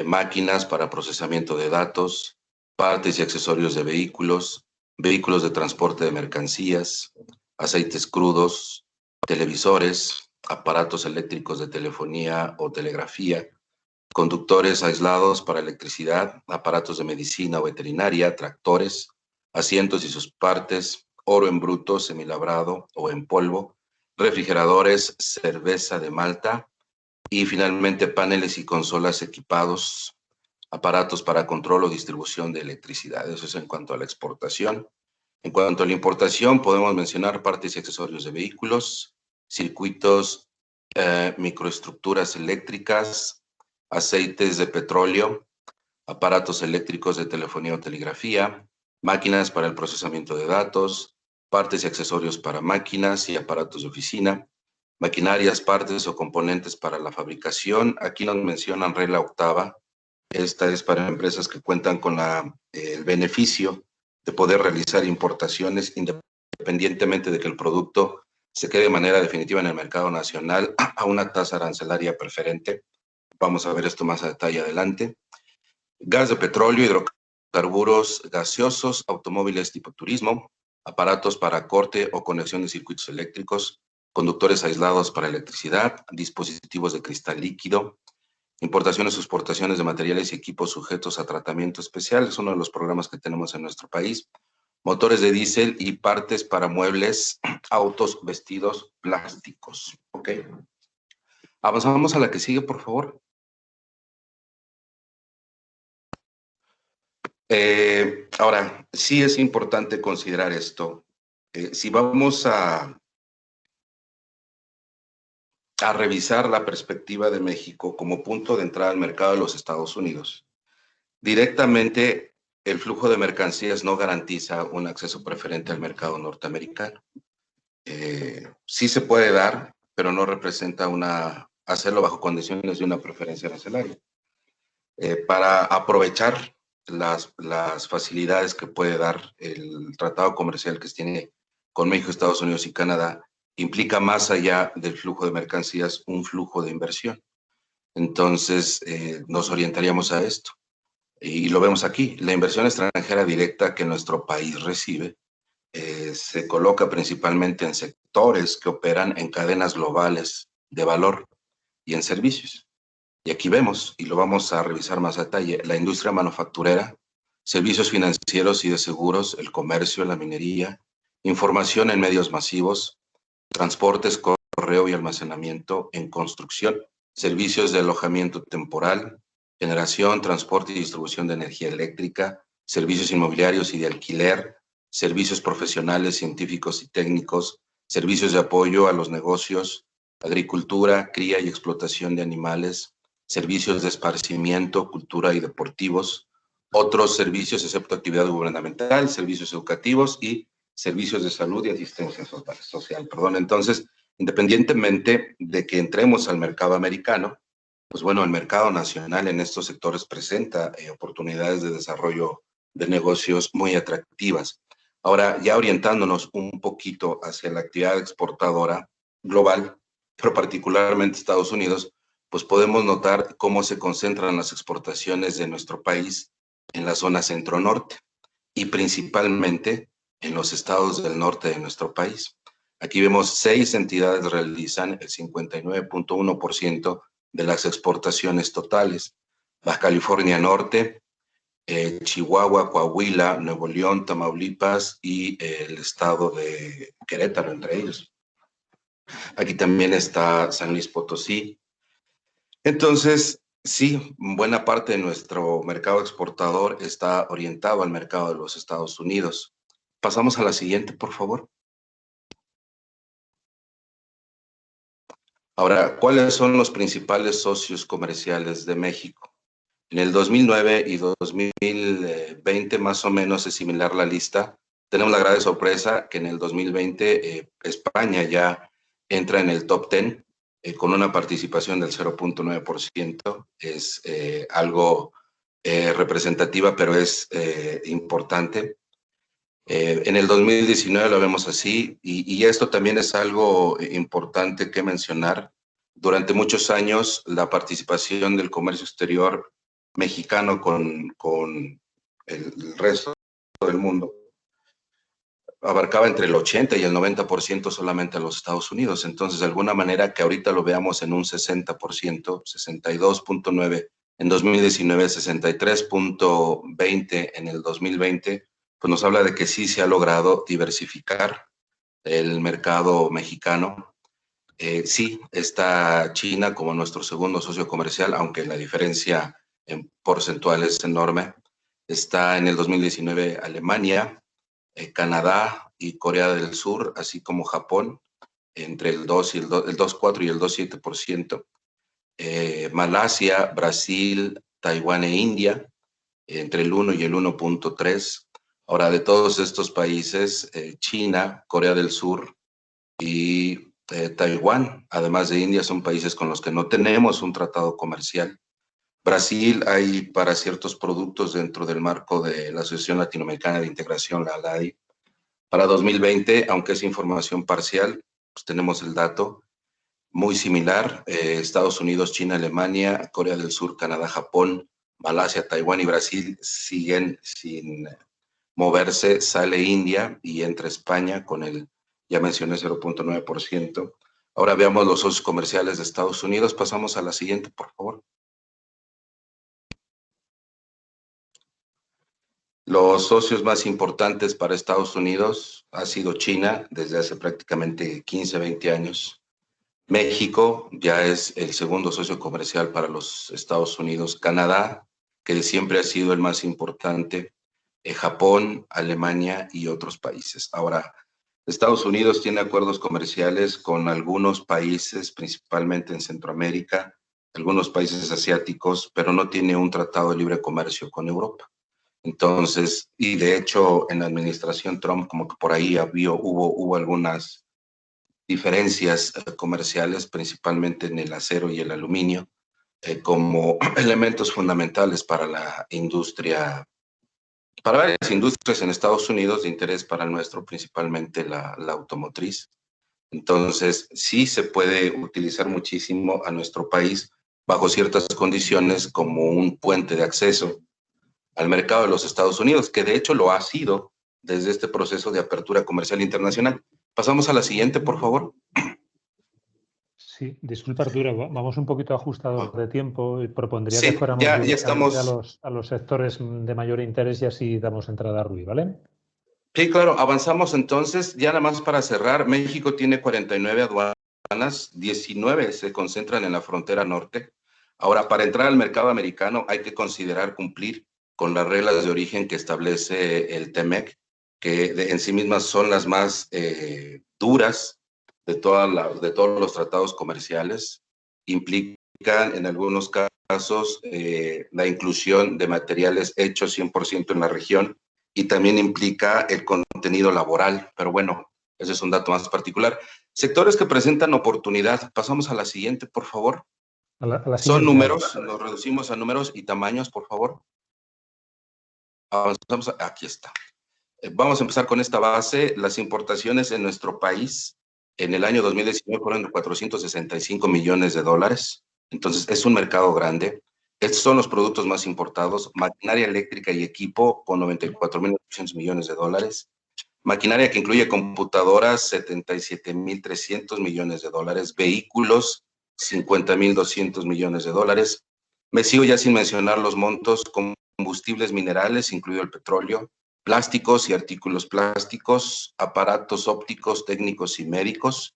máquinas para procesamiento de datos, partes y accesorios de vehículos, vehículos de transporte de mercancías, aceites crudos, televisores, aparatos eléctricos de telefonía o telegrafía, conductores aislados para electricidad, aparatos de medicina o veterinaria, tractores, asientos y sus partes, oro en bruto, semilabrado o en polvo, refrigeradores, cerveza de Malta y finalmente paneles y consolas equipados, aparatos para control o distribución de electricidad. Eso es en cuanto a la exportación. En cuanto a la importación, podemos mencionar partes y accesorios de vehículos, circuitos, microestructuras eléctricas, aceites de petróleo, aparatos eléctricos de telefonía o telegrafía, máquinas para el procesamiento de datos, partes y accesorios para máquinas y aparatos de oficina, maquinarias, partes o componentes para la fabricación. Aquí nos mencionan regla octava. Esta es para empresas que cuentan con el beneficio de poder realizar importaciones independientemente de que el producto se quede de manera definitiva en el mercado nacional a una tasa arancelaria preferente. Vamos a ver esto más a detalle adelante. Gas de petróleo, hidrocarburos gaseosos, automóviles tipo turismo, aparatos para corte o conexión de circuitos eléctricos, conductores aislados para electricidad, dispositivos de cristal líquido, importaciones o exportaciones de materiales y equipos sujetos a tratamiento especial, es uno de los programas que tenemos en nuestro país, motores de diésel y partes para muebles, autos, vestidos, plásticos. Ok. Avanzamos a la que sigue, por favor. Ahora, sí es importante considerar esto. Si vamos a revisar la perspectiva de México como punto de entrada al mercado de los Estados Unidos, directamente el flujo de mercancías no garantiza un acceso preferente al mercado norteamericano. Sí se puede dar, pero no representa hacerlo bajo condiciones de una preferencia arancelaria. Para aprovechar las facilidades que puede dar el tratado comercial que se tiene con México, Estados Unidos y Canadá, implica más allá del flujo de mercancías un flujo de inversión. Entonces, nos orientaríamos a esto. Y lo vemos aquí. La inversión extranjera directa que nuestro país recibe se coloca principalmente en sectores que operan en cadenas globales de valor y en servicios. Y aquí vemos, y lo vamos a revisar más a detalle, la industria manufacturera, servicios financieros y de seguros, el comercio, la minería, información en medios masivos, transportes, correo y almacenamiento en construcción, servicios de alojamiento temporal, generación, transporte y distribución de energía eléctrica, servicios inmobiliarios y de alquiler, servicios profesionales, científicos y técnicos, servicios de apoyo a los negocios, agricultura, cría y explotación de animales, servicios de esparcimiento, cultura y deportivos, otros servicios excepto actividad gubernamental, servicios educativos y servicios de salud y asistencia social. Entonces, independientemente de que entremos al mercado americano, pues bueno, el mercado nacional en estos sectores presenta oportunidades de desarrollo de negocios muy atractivas. Ahora, ya orientándonos un poquito hacia la actividad exportadora global, pero particularmente Estados Unidos, pues podemos notar cómo se concentran las exportaciones de nuestro país en la zona centro-norte y principalmente en los estados del norte de nuestro país. Aquí vemos 6 entidades realizan el 59.1% de las exportaciones totales. Baja California Norte, Chihuahua, Coahuila, Nuevo León, Tamaulipas y el estado de Querétaro, entre ellos. Aquí también está San Luis Potosí. Entonces, sí, buena parte de nuestro mercado exportador está orientado al mercado de los Estados Unidos. Pasamos a la siguiente, por favor. Ahora, ¿cuáles son los principales socios comerciales de México? En el 2009 y 2020 más o menos es similar la lista. Tenemos la grave sorpresa que en el 2020 España ya entra en el top 10 con una participación del 0.9%. Es algo representativa, pero es importante. En el 2019 lo vemos así y esto también es algo importante que mencionar. Durante muchos años la participación del comercio exterior mexicano con el resto del mundo abarcaba entre el 80 y el 90% solamente a los Estados Unidos. Entonces, de alguna manera que ahorita lo veamos en un 60%, 62.9% en 2019, 63.20% en el 2020, pues nos habla de que sí se ha logrado diversificar el mercado mexicano. Sí, está China como nuestro segundo socio comercial, aunque la diferencia en porcentual es enorme. Está en el 2019 Alemania, Canadá y Corea del Sur, así como Japón, entre el 2.4 y el 2.7%. Malasia, Brasil, Taiwán e India, entre el 1 y el 1.3%. Ahora, de todos estos países, China, Corea del Sur y Taiwán, además de India, son países con los que no tenemos un tratado comercial. Brasil hay para ciertos productos dentro del marco de la Asociación Latinoamericana de Integración, la ALAI. Para 2020, aunque es información parcial, pues tenemos el dato muy similar. Estados Unidos, China, Alemania, Corea del Sur, Canadá, Japón, Malasia, Taiwán y Brasil siguen sin moverse. Sale India y entra España con el, ya mencioné, 0.9%. Ahora veamos los socios comerciales de Estados Unidos. Pasamos a la siguiente, por favor. Los socios más importantes para Estados Unidos ha sido China desde hace prácticamente 15, 20 años. México ya es el segundo socio comercial para los Estados Unidos. Canadá, que siempre ha sido el más importante. Japón, Alemania y otros países. Ahora, Estados Unidos tiene acuerdos comerciales con algunos países, principalmente en Centroamérica, algunos países asiáticos, pero no tiene un tratado de libre comercio con Europa. Entonces, y de hecho en la administración Trump como que por ahí hubo algunas diferencias comerciales, principalmente en el acero y el aluminio, como elementos fundamentales para la industria, para varias industrias en Estados Unidos de interés para el nuestro, principalmente la automotriz. Entonces, sí se puede utilizar muchísimo a nuestro país bajo ciertas condiciones como un puente de acceso al mercado de los Estados Unidos, que de hecho lo ha sido desde este proceso de apertura comercial internacional. Pasamos a la siguiente, por favor. Sí, disculpa Arturo, vamos un poquito ajustados de tiempo y propondría sí, que fuéramos ya estamos a los sectores de mayor interés y así damos entrada a Rui, ¿vale? Sí, claro, avanzamos entonces. Ya nada más para cerrar, México tiene 49 aduanas, 19 se concentran en la frontera norte. Ahora, para entrar al mercado americano hay que considerar cumplir con las reglas de origen que establece el TEMEC, que en sí mismas son las más duras de todos los tratados comerciales, implican en algunos casos la inclusión de materiales hechos 100% en la región y también implica el contenido laboral, pero bueno, ese es un dato más particular. Sectores que presentan oportunidad. Pasamos a la siguiente, por favor. Son números, los reducimos a números y tamaños, por favor. Avanzamos, aquí está. Vamos a empezar con esta base. Las importaciones en nuestro país en el año 2019 fueron de 465 millones de dólares. Entonces, es un mercado grande. Estos son los productos más importados. Maquinaria eléctrica y equipo con 94.800 millones de dólares. Maquinaria que incluye computadoras, 77.300 millones de dólares. Vehículos, 50.200 millones de dólares. Me sigo ya sin mencionar los montos. Combustibles minerales, incluido el petróleo, plásticos y artículos plásticos, aparatos ópticos, técnicos y médicos,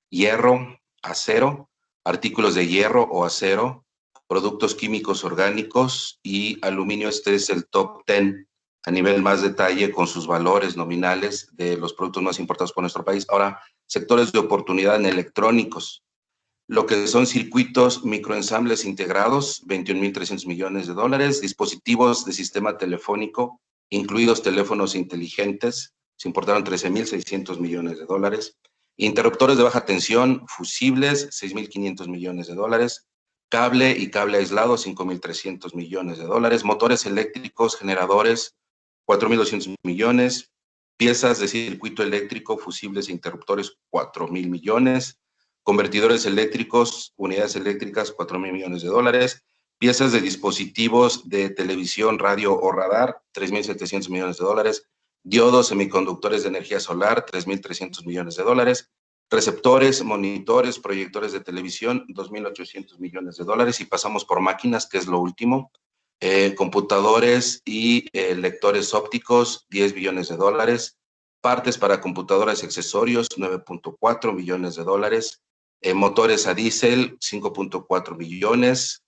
hierro, acero, artículos de hierro o acero, productos químicos orgánicos y aluminio. Este es el top 10 a nivel más detalle con sus valores nominales de los productos más importados por nuestro país. Ahora, sectores de oportunidad en electrónicos. Lo que son circuitos microensambles integrados, 21.300 millones de dólares. Dispositivos de sistema telefónico, incluidos teléfonos inteligentes, se importaron 13.600 millones de dólares. Interruptores de baja tensión, fusibles, 6.500 millones de dólares. Cable y cable aislado, 5.300 millones de dólares. Motores eléctricos, generadores, 4.200 millones. Piezas de circuito eléctrico, fusibles e interruptores, 4.000 millones. Convertidores eléctricos, unidades eléctricas, 4.000 millones de dólares. Piezas de dispositivos de televisión, radio o radar, 3.700 millones de dólares. Diodos, semiconductores de energía solar, 3.300 millones de dólares. Receptores, monitores, proyectores de televisión, 2.800 millones de dólares. Y pasamos por máquinas, que es lo último. Computadores y lectores ópticos, 10 billones de dólares. Partes para computadoras y accesorios, 9.4 millones de dólares. Motores a diésel, 5.4 millones.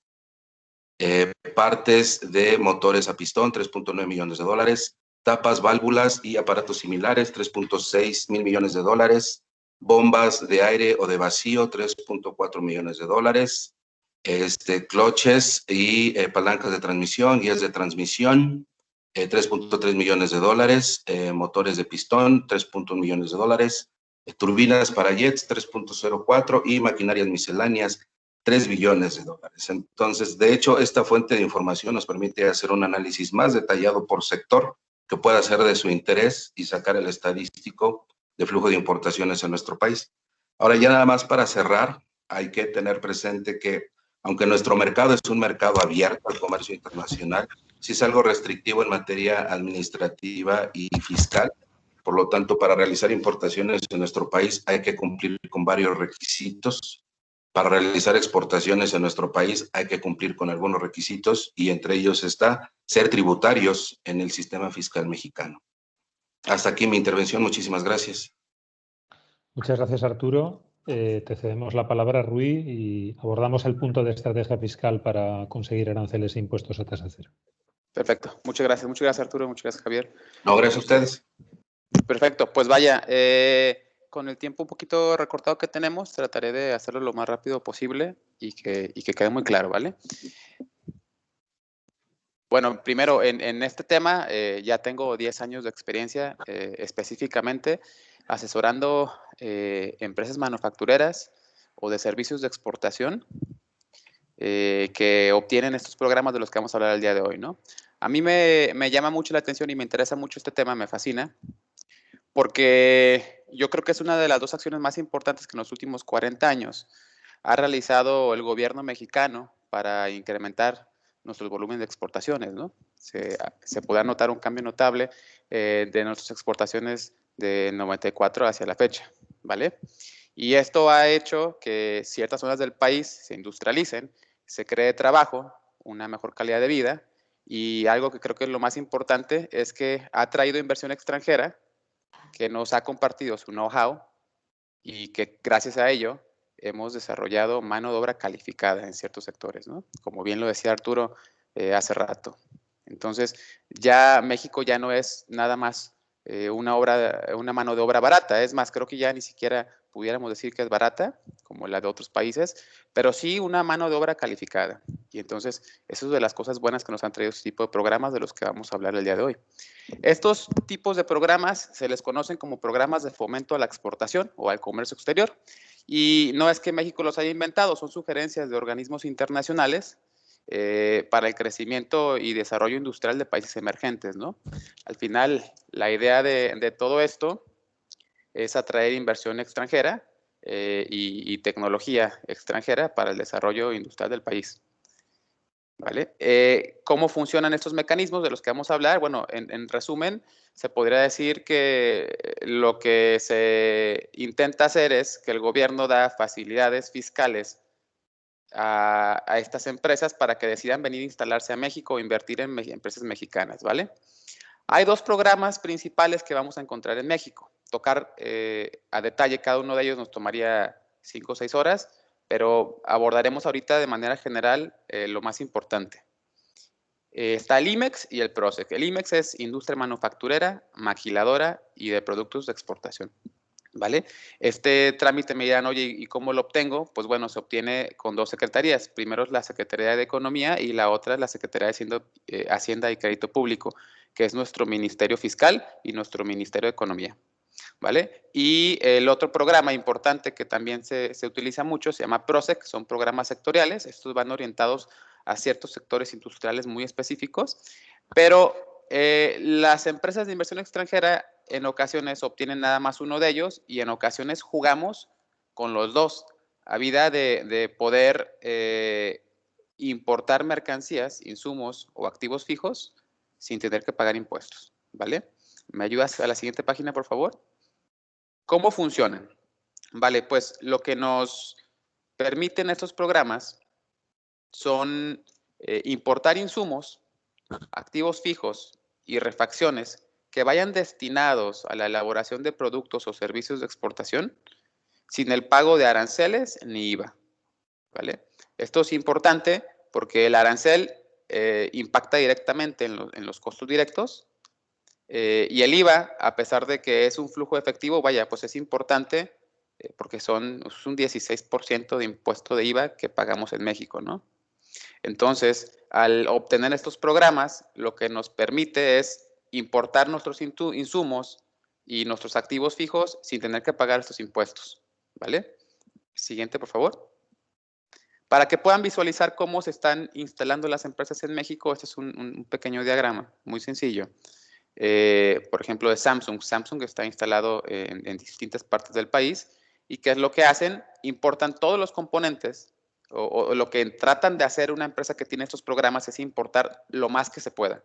Partes de motores a pistón, 3.9 millones de dólares. Tapas, válvulas y aparatos similares, 3.6 mil millones de dólares. Bombas de aire o de vacío, 3.4 millones de dólares. Cloches y palancas de transmisión, guías de transmisión, 3.3 millones de dólares. Motores de pistón, 3.1 millones de dólares. Turbinas para jets, 3.04, y maquinarias misceláneas, 3 billones de dólares. Entonces, de hecho, esta fuente de información nos permite hacer un análisis más detallado por sector que pueda ser de su interés y sacar el estadístico de flujo de importaciones en nuestro país. Ahora, ya nada más para cerrar, hay que tener presente que, aunque nuestro mercado es un mercado abierto al comercio internacional, sí es algo restrictivo en materia administrativa y fiscal. Por lo tanto, para realizar importaciones en nuestro país hay que cumplir con varios requisitos. Para realizar exportaciones en nuestro país hay que cumplir con algunos requisitos, y entre ellos está ser tributarios en el sistema fiscal mexicano. Hasta aquí mi intervención. Muchísimas gracias. Muchas gracias, Arturo. Te cedemos la palabra, Rui, y abordamos el punto de estrategia fiscal para conseguir aranceles e impuestos a tasa cero. Perfecto. Muchas gracias, Arturo. Muchas gracias, Javier. No, gracias a ustedes. Perfecto. Pues vaya, con el tiempo un poquito recortado que tenemos, trataré de hacerlo lo más rápido posible y que quede muy claro, ¿vale? Bueno, primero, en este tema ya tengo 10 años de experiencia específicamente asesorando empresas manufactureras o de servicios de exportación que obtienen estos programas de los que vamos a hablar el día de hoy, ¿no? A mí me llama mucho la atención y me interesa mucho este tema, me fascina, porque yo creo que es una de las dos acciones más importantes que en los últimos 40 años ha realizado el gobierno mexicano para incrementar nuestros volúmenes de exportaciones, ¿no? Se puede notar un cambio notable de nuestras exportaciones de 94 hacia la fecha, ¿vale? Y esto ha hecho que ciertas zonas del país se industrialicen, se cree trabajo, una mejor calidad de vida, y algo que creo que es lo más importante es que ha traído inversión extranjera que nos ha compartido su know-how y que gracias a ello hemos desarrollado mano de obra calificada en ciertos sectores, ¿no? Como bien lo decía Arturo hace rato. Entonces, ya México ya no es nada más una mano de obra barata. Es más, creo que ya ni siquiera pudiéramos decir que es barata, como la de otros países, pero sí una mano de obra calificada. Y entonces, eso es de las cosas buenas que nos han traído este tipo de programas de los que vamos a hablar el día de hoy. Estos tipos de programas se les conocen como programas de fomento a la exportación o al comercio exterior. Y no es que México los haya inventado, son sugerencias de organismos internacionales para el crecimiento y desarrollo industrial de países emergentes, ¿no? Al final, la idea de todo esto es atraer inversión extranjera y tecnología extranjera para el desarrollo industrial del país. ¿Vale? ¿Cómo funcionan estos mecanismos de los que vamos a hablar? Bueno, en resumen, se podría decir que lo que se intenta hacer es que el gobierno da facilidades fiscales a estas empresas para que decidan venir a instalarse a México o invertir en empresas mexicanas, ¿vale? Hay dos programas principales que vamos a encontrar en México. Tocar a detalle cada uno de ellos nos tomaría 5 o 6 horas, pero abordaremos ahorita de manera general lo más importante. Está el IMEX y el PROSEC. El IMEX es industria manufacturera, maquiladora y de productos de exportación. ¿Vale? Este trámite me dirán, oye, ¿y cómo lo obtengo? Pues bueno, se obtiene con dos secretarías. Primero es la Secretaría de Economía y la otra es la Secretaría de Hacienda y Crédito Público, que es nuestro Ministerio Fiscal y nuestro Ministerio de Economía. ¿Vale? Y el otro programa importante que también se utiliza mucho se llama PROSEC, son programas sectoriales. Estos van orientados a ciertos sectores industriales muy específicos, pero las empresas de inversión extranjera en ocasiones obtienen nada más uno de ellos y en ocasiones jugamos con los dos, a vida de poder importar mercancías, insumos o activos fijos sin tener que pagar impuestos, ¿vale? ¿Me ayudas a la siguiente página, por favor? ¿Cómo funcionan? Vale, pues lo que nos permiten estos programas son importar insumos, activos fijos y refacciones que vayan destinados a la elaboración de productos o servicios de exportación sin el pago de aranceles ni IVA. ¿Vale? Esto es importante porque el arancel impacta directamente en los costos directos y el IVA, a pesar de que es un flujo efectivo, vaya, pues es importante porque es un 16% de impuesto de IVA que pagamos en México, ¿no? Entonces, al obtener estos programas, lo que nos permite es importar nuestros insumos y nuestros activos fijos sin tener que pagar estos impuestos, ¿vale? Siguiente, por favor. Para que puedan visualizar cómo se están instalando las empresas en México, este es un pequeño diagrama, muy sencillo. Por ejemplo, de Samsung. Samsung está instalado en distintas partes del país y ¿qué es lo que hacen? Importan todos los componentes o lo que tratan de hacer una empresa que tiene estos programas es importar lo más que se pueda.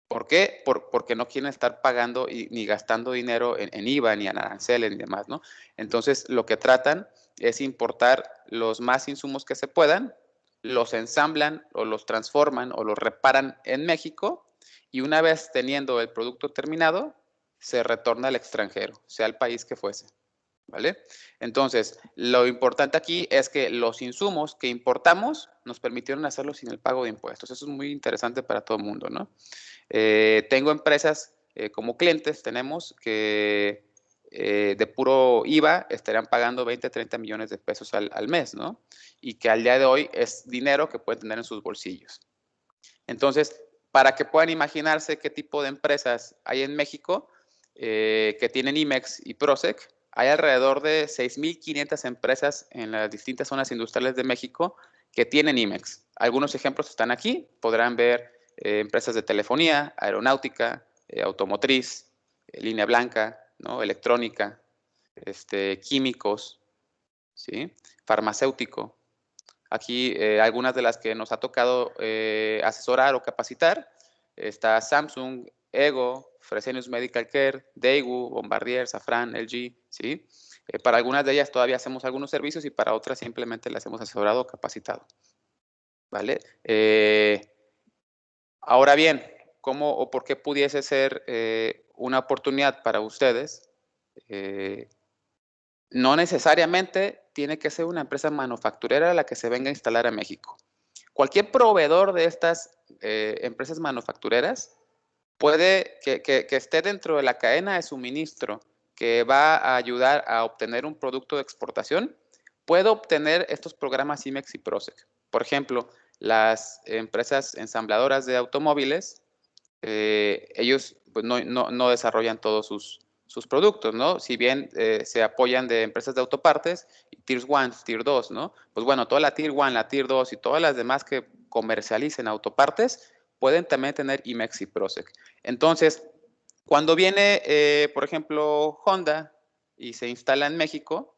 ¿Por qué? Porque no quieren estar pagando ni gastando dinero en IVA, ni en aranceles, ni demás, ¿no? Entonces, lo que tratan es importar los más insumos que se puedan, los ensamblan o los transforman o los reparan en México y una vez teniendo el producto terminado, se retorna al extranjero, sea el país que fuese. ¿Vale? Entonces, lo importante aquí es que los insumos que importamos nos permitieron hacerlo sin el pago de impuestos. Eso es muy interesante para todo el mundo, ¿no? Tengo empresas como clientes, tenemos que de puro IVA estarían pagando 20, 30 millones de pesos al mes, ¿no? Y que al día de hoy es dinero que pueden tener en sus bolsillos. Entonces, para que puedan imaginarse qué tipo de empresas hay en México que tienen IMEX y PROSEC, hay alrededor de 6,500 empresas en las distintas zonas industriales de México que tienen IMEX. Algunos ejemplos están aquí. Podrán ver empresas de telefonía, aeronáutica, automotriz, línea blanca, ¿no? Electrónica, químicos, ¿sí? Farmacéutico. Aquí algunas de las que nos ha tocado asesorar o capacitar. Está Samsung, Ego, Fresenius Medical Care, Daewoo, Bombardier, Safran, LG, ¿sí? Para algunas de ellas todavía hacemos algunos servicios y para otras simplemente las hemos asesorado o capacitado, ¿vale? Ahora bien, ¿cómo o por qué pudiese ser una oportunidad para ustedes? No necesariamente tiene que ser una empresa manufacturera la que se venga a instalar a México. Cualquier proveedor de estas empresas manufactureras puede que esté dentro de la cadena de suministro que va a ayudar a obtener un producto de exportación, puede obtener estos programas IMEX y PROSEC. Por ejemplo, las empresas ensambladoras de automóviles, ellos pues, no desarrollan todos sus productos, ¿no? Si bien se apoyan de empresas de autopartes, Tier 1, Tier 2, ¿no? Pues bueno, toda la Tier 1, la Tier 2 y todas las demás que comercialicen autopartes pueden también tener IMEX y PROSEC. Entonces, cuando viene, por ejemplo, Honda y se instala en México,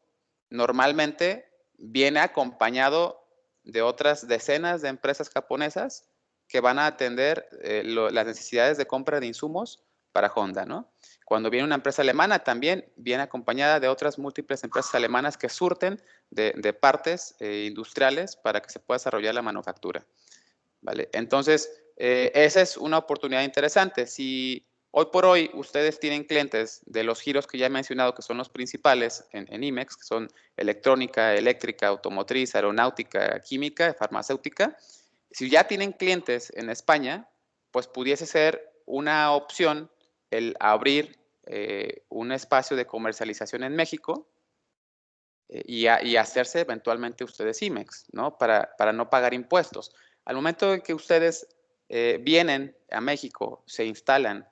normalmente viene acompañado de otras decenas de empresas japonesas que van a atender las necesidades de compra de insumos para Honda, ¿no? Cuando viene una empresa alemana, también viene acompañada de otras múltiples empresas alemanas que surten de partes industriales para que se pueda desarrollar la manufactura, ¿vale? Entonces, esa es una oportunidad interesante. Si hoy por hoy ustedes tienen clientes de los giros que ya he mencionado, que son los principales en IMEX, que son electrónica, eléctrica, automotriz, aeronáutica, química, farmacéutica, si ya tienen clientes en España, pues pudiese ser una opción el abrir un espacio de comercialización en México y hacerse eventualmente ustedes IMEX, ¿no? Para no pagar impuestos. Al momento en que ustedes vienen a México, se instalan,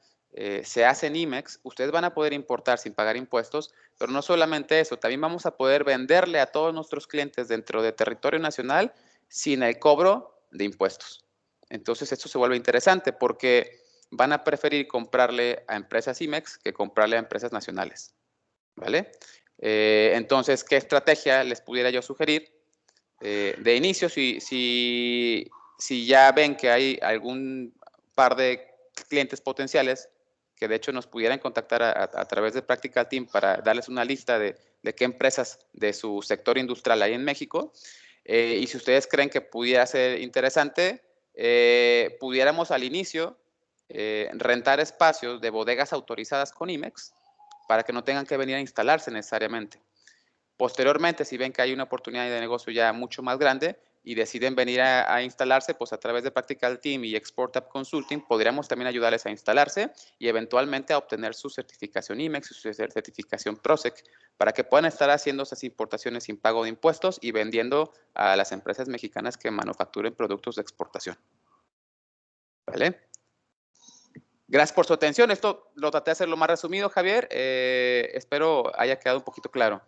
se hacen IMEX, ustedes van a poder importar sin pagar impuestos, pero no solamente eso, también vamos a poder venderle a todos nuestros clientes dentro de territorio nacional sin el cobro de impuestos. Entonces, esto se vuelve interesante porque van a preferir comprarle a empresas IMEX que comprarle a empresas nacionales, ¿vale? Entonces, ¿qué estrategia les pudiera yo sugerir? De inicio, si ya ven que hay algún par de clientes potenciales que de hecho nos pudieran contactar a través de Practical Team para darles una lista de qué empresas de su sector industrial hay en México, y si ustedes creen que pudiera ser interesante, pudiéramos al inicio rentar espacios de bodegas autorizadas con IMEX para que no tengan que venir a instalarse necesariamente. Posteriormente, si ven que hay una oportunidad de negocio ya mucho más grande y deciden venir a instalarse, pues a través de Practical Team y Export App Consulting, podríamos también ayudarles a instalarse y eventualmente a obtener su certificación IMEX y su certificación PROSEC para que puedan estar haciendo esas importaciones sin pago de impuestos y vendiendo a las empresas mexicanas que manufacturen productos de exportación. ¿Vale? Gracias por su atención. Esto lo traté de hacer lo más resumido, Javier. Espero haya quedado un poquito claro.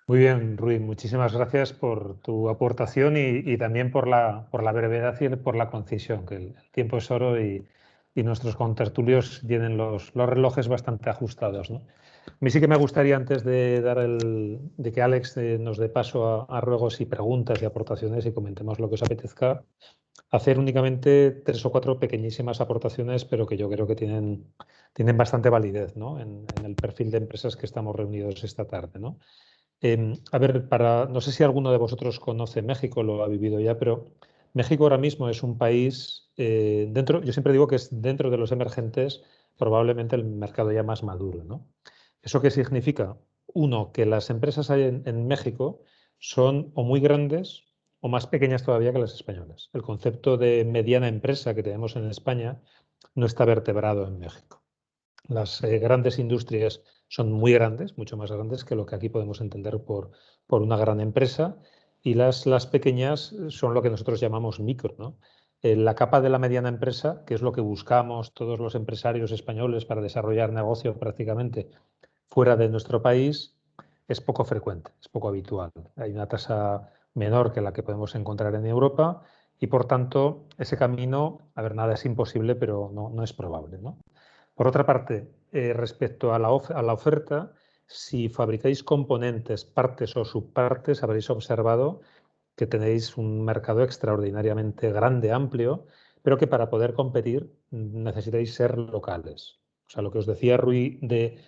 Muy bien, Rui, muchísimas gracias por tu aportación y también por la brevedad y por la concisión, que el tiempo es oro y nuestros contertulios tienen los relojes bastante ajustados, ¿no? A mí sí que me gustaría, antes de de que Alex nos dé paso a ruegos y preguntas y aportaciones y comentemos lo que os apetezca, hacer únicamente 3 o 4 pequeñísimas aportaciones, pero que yo creo que tienen bastante validez, ¿no? en el perfil de empresas que estamos reunidos esta tarde, ¿no? A ver, no sé si alguno de vosotros conoce México, lo ha vivido ya, pero México ahora mismo es un país yo siempre digo que es dentro de los emergentes probablemente el mercado ya más maduro, ¿no? ¿Eso qué significa? Uno, que las empresas en México son o muy grandes o más pequeñas todavía que las españolas. El concepto de mediana empresa que tenemos en España no está vertebrado en México. Las grandes industrias son muy grandes, mucho más grandes que lo que aquí podemos entender por una gran empresa, y las pequeñas son lo que nosotros llamamos micro, ¿no? La capa de la mediana empresa, que es lo que buscamos todos los empresarios españoles para desarrollar negocio prácticamente fuera de nuestro país, es poco frecuente, es poco habitual. Hay una tasa menor que la que podemos encontrar en Europa y, por tanto, ese camino, a ver, nada es imposible, pero no es probable, ¿no? Por otra parte, respecto a la oferta, si fabricáis componentes, partes o subpartes, habréis observado que tenéis un mercado extraordinariamente grande, amplio, pero que para poder competir necesitáis ser locales. O sea, lo que os decía Rui de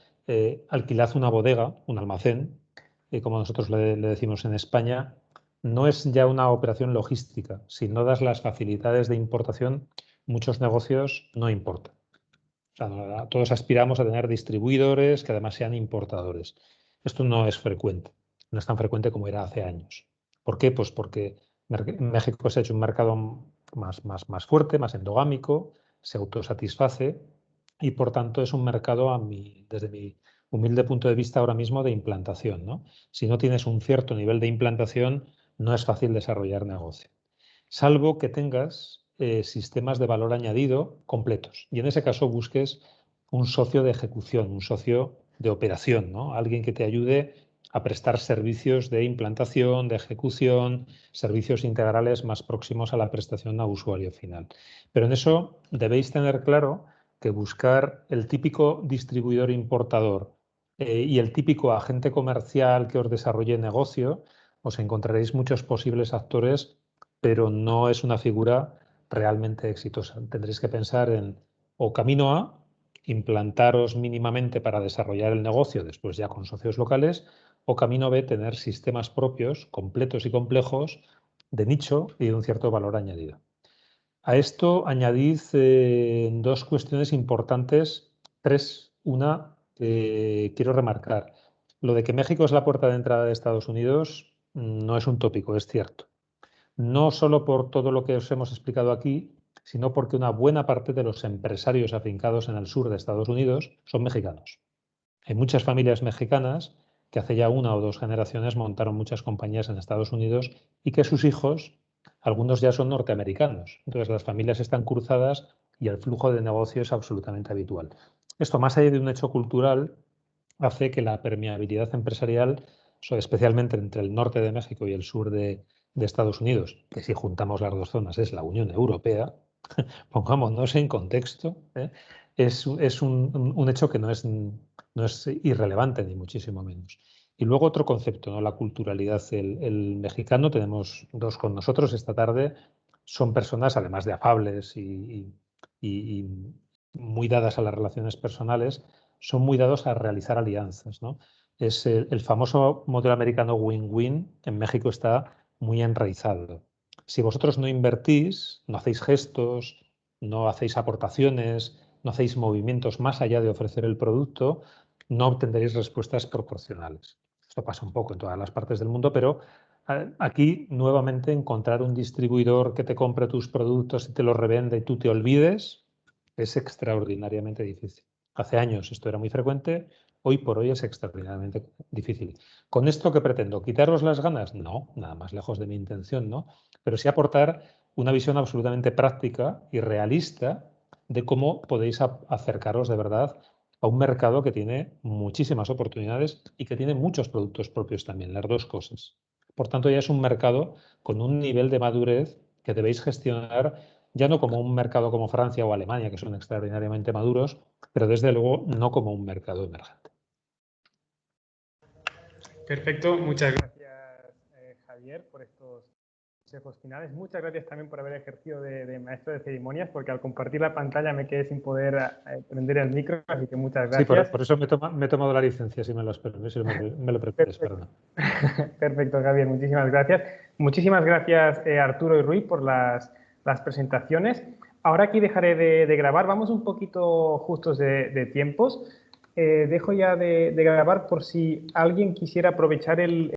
alquilad una bodega, un almacén, como nosotros le decimos en España, no es ya una operación logística. Si no das las facilidades de importación, muchos negocios no importan. O sea, todos aspiramos a tener distribuidores que además sean importadores. Esto no es frecuente, no es tan frecuente como era hace años. ¿Por qué? Pues porque México se ha hecho un mercado más fuerte, más endogámico, se autosatisface y por tanto es un mercado, desde mi humilde punto de vista ahora mismo de implantación, ¿no? Si no tienes un cierto nivel de implantación, no es fácil desarrollar negocio, salvo que tengas sistemas de valor añadido completos. Y en ese caso busques un socio de ejecución, un socio de operación, ¿no? Alguien que te ayude a prestar servicios de implantación, de ejecución, servicios integrales más próximos a la prestación a usuario final. Pero en eso debéis tener claro que buscar el típico distribuidor importador y el típico agente comercial que os desarrolle negocio, os encontraréis muchos posibles actores, pero no es una figura realmente exitosa. Tendréis que pensar en o camino A, implantaros mínimamente para desarrollar el negocio, después ya con socios locales, o camino B, tener sistemas propios, completos y complejos, de nicho y de un cierto valor añadido. A esto añadid dos cuestiones importantes, tres. Una que quiero remarcar. Lo de que México es la puerta de entrada de Estados Unidos no es un tópico, es cierto. No solo por todo lo que os hemos explicado aquí, sino porque una buena parte de los empresarios afincados en el sur de Estados Unidos son mexicanos. Hay muchas familias mexicanas que hace ya 1 o 2 generaciones montaron muchas compañías en Estados Unidos y que sus hijos, algunos ya son norteamericanos. Entonces las familias están cruzadas y el flujo de negocio es absolutamente habitual. Esto, más allá de un hecho cultural, hace que la permeabilidad empresarial, especialmente entre el norte de México y el sur de Estados Unidos, que si juntamos las dos zonas es la Unión Europea, pongámonos en contexto, es un hecho que no es irrelevante, ni muchísimo menos. Y luego otro concepto, ¿no? La culturalidad. El mexicano, tenemos dos con nosotros esta tarde, son personas, además de afables y muy dadas a las relaciones personales, son muy dados a realizar alianzas, ¿no? Es el famoso modelo americano win-win, en México está muy enraizado. Si vosotros no invertís, no hacéis gestos, no hacéis aportaciones, no hacéis movimientos más allá de ofrecer el producto, no obtendréis respuestas proporcionales. Esto pasa un poco en todas las partes del mundo, pero aquí nuevamente encontrar un distribuidor que te compre tus productos y te los revenda y tú te olvides es extraordinariamente difícil. Hace años esto era muy frecuente, hoy por hoy es extraordinariamente difícil. ¿Con esto qué pretendo? ¿Quitaros las ganas? No, nada más lejos de mi intención, ¿no? Pero sí aportar una visión absolutamente práctica y realista de cómo podéis acercaros de verdad a un mercado que tiene muchísimas oportunidades y que tiene muchos productos propios también, las dos cosas. Por tanto, ya es un mercado con un nivel de madurez que debéis gestionar ya no como un mercado como Francia o Alemania, que son extraordinariamente maduros, pero desde luego no como un mercado emergente. Perfecto, muchas gracias Javier por estos consejos finales. Muchas gracias también por haber ejercido de maestro de ceremonias, porque al compartir la pantalla me quedé sin poder prender el micro, así que muchas gracias. Sí, por eso me he tomado la licencia, si me lo prepares, perdón. Perfecto, Javier, muchísimas gracias. Muchísimas gracias Arturo y Rui por las presentaciones. Ahora aquí dejaré de grabar, vamos un poquito justos de tiempos. Dejo ya de grabar por si alguien quisiera aprovechar el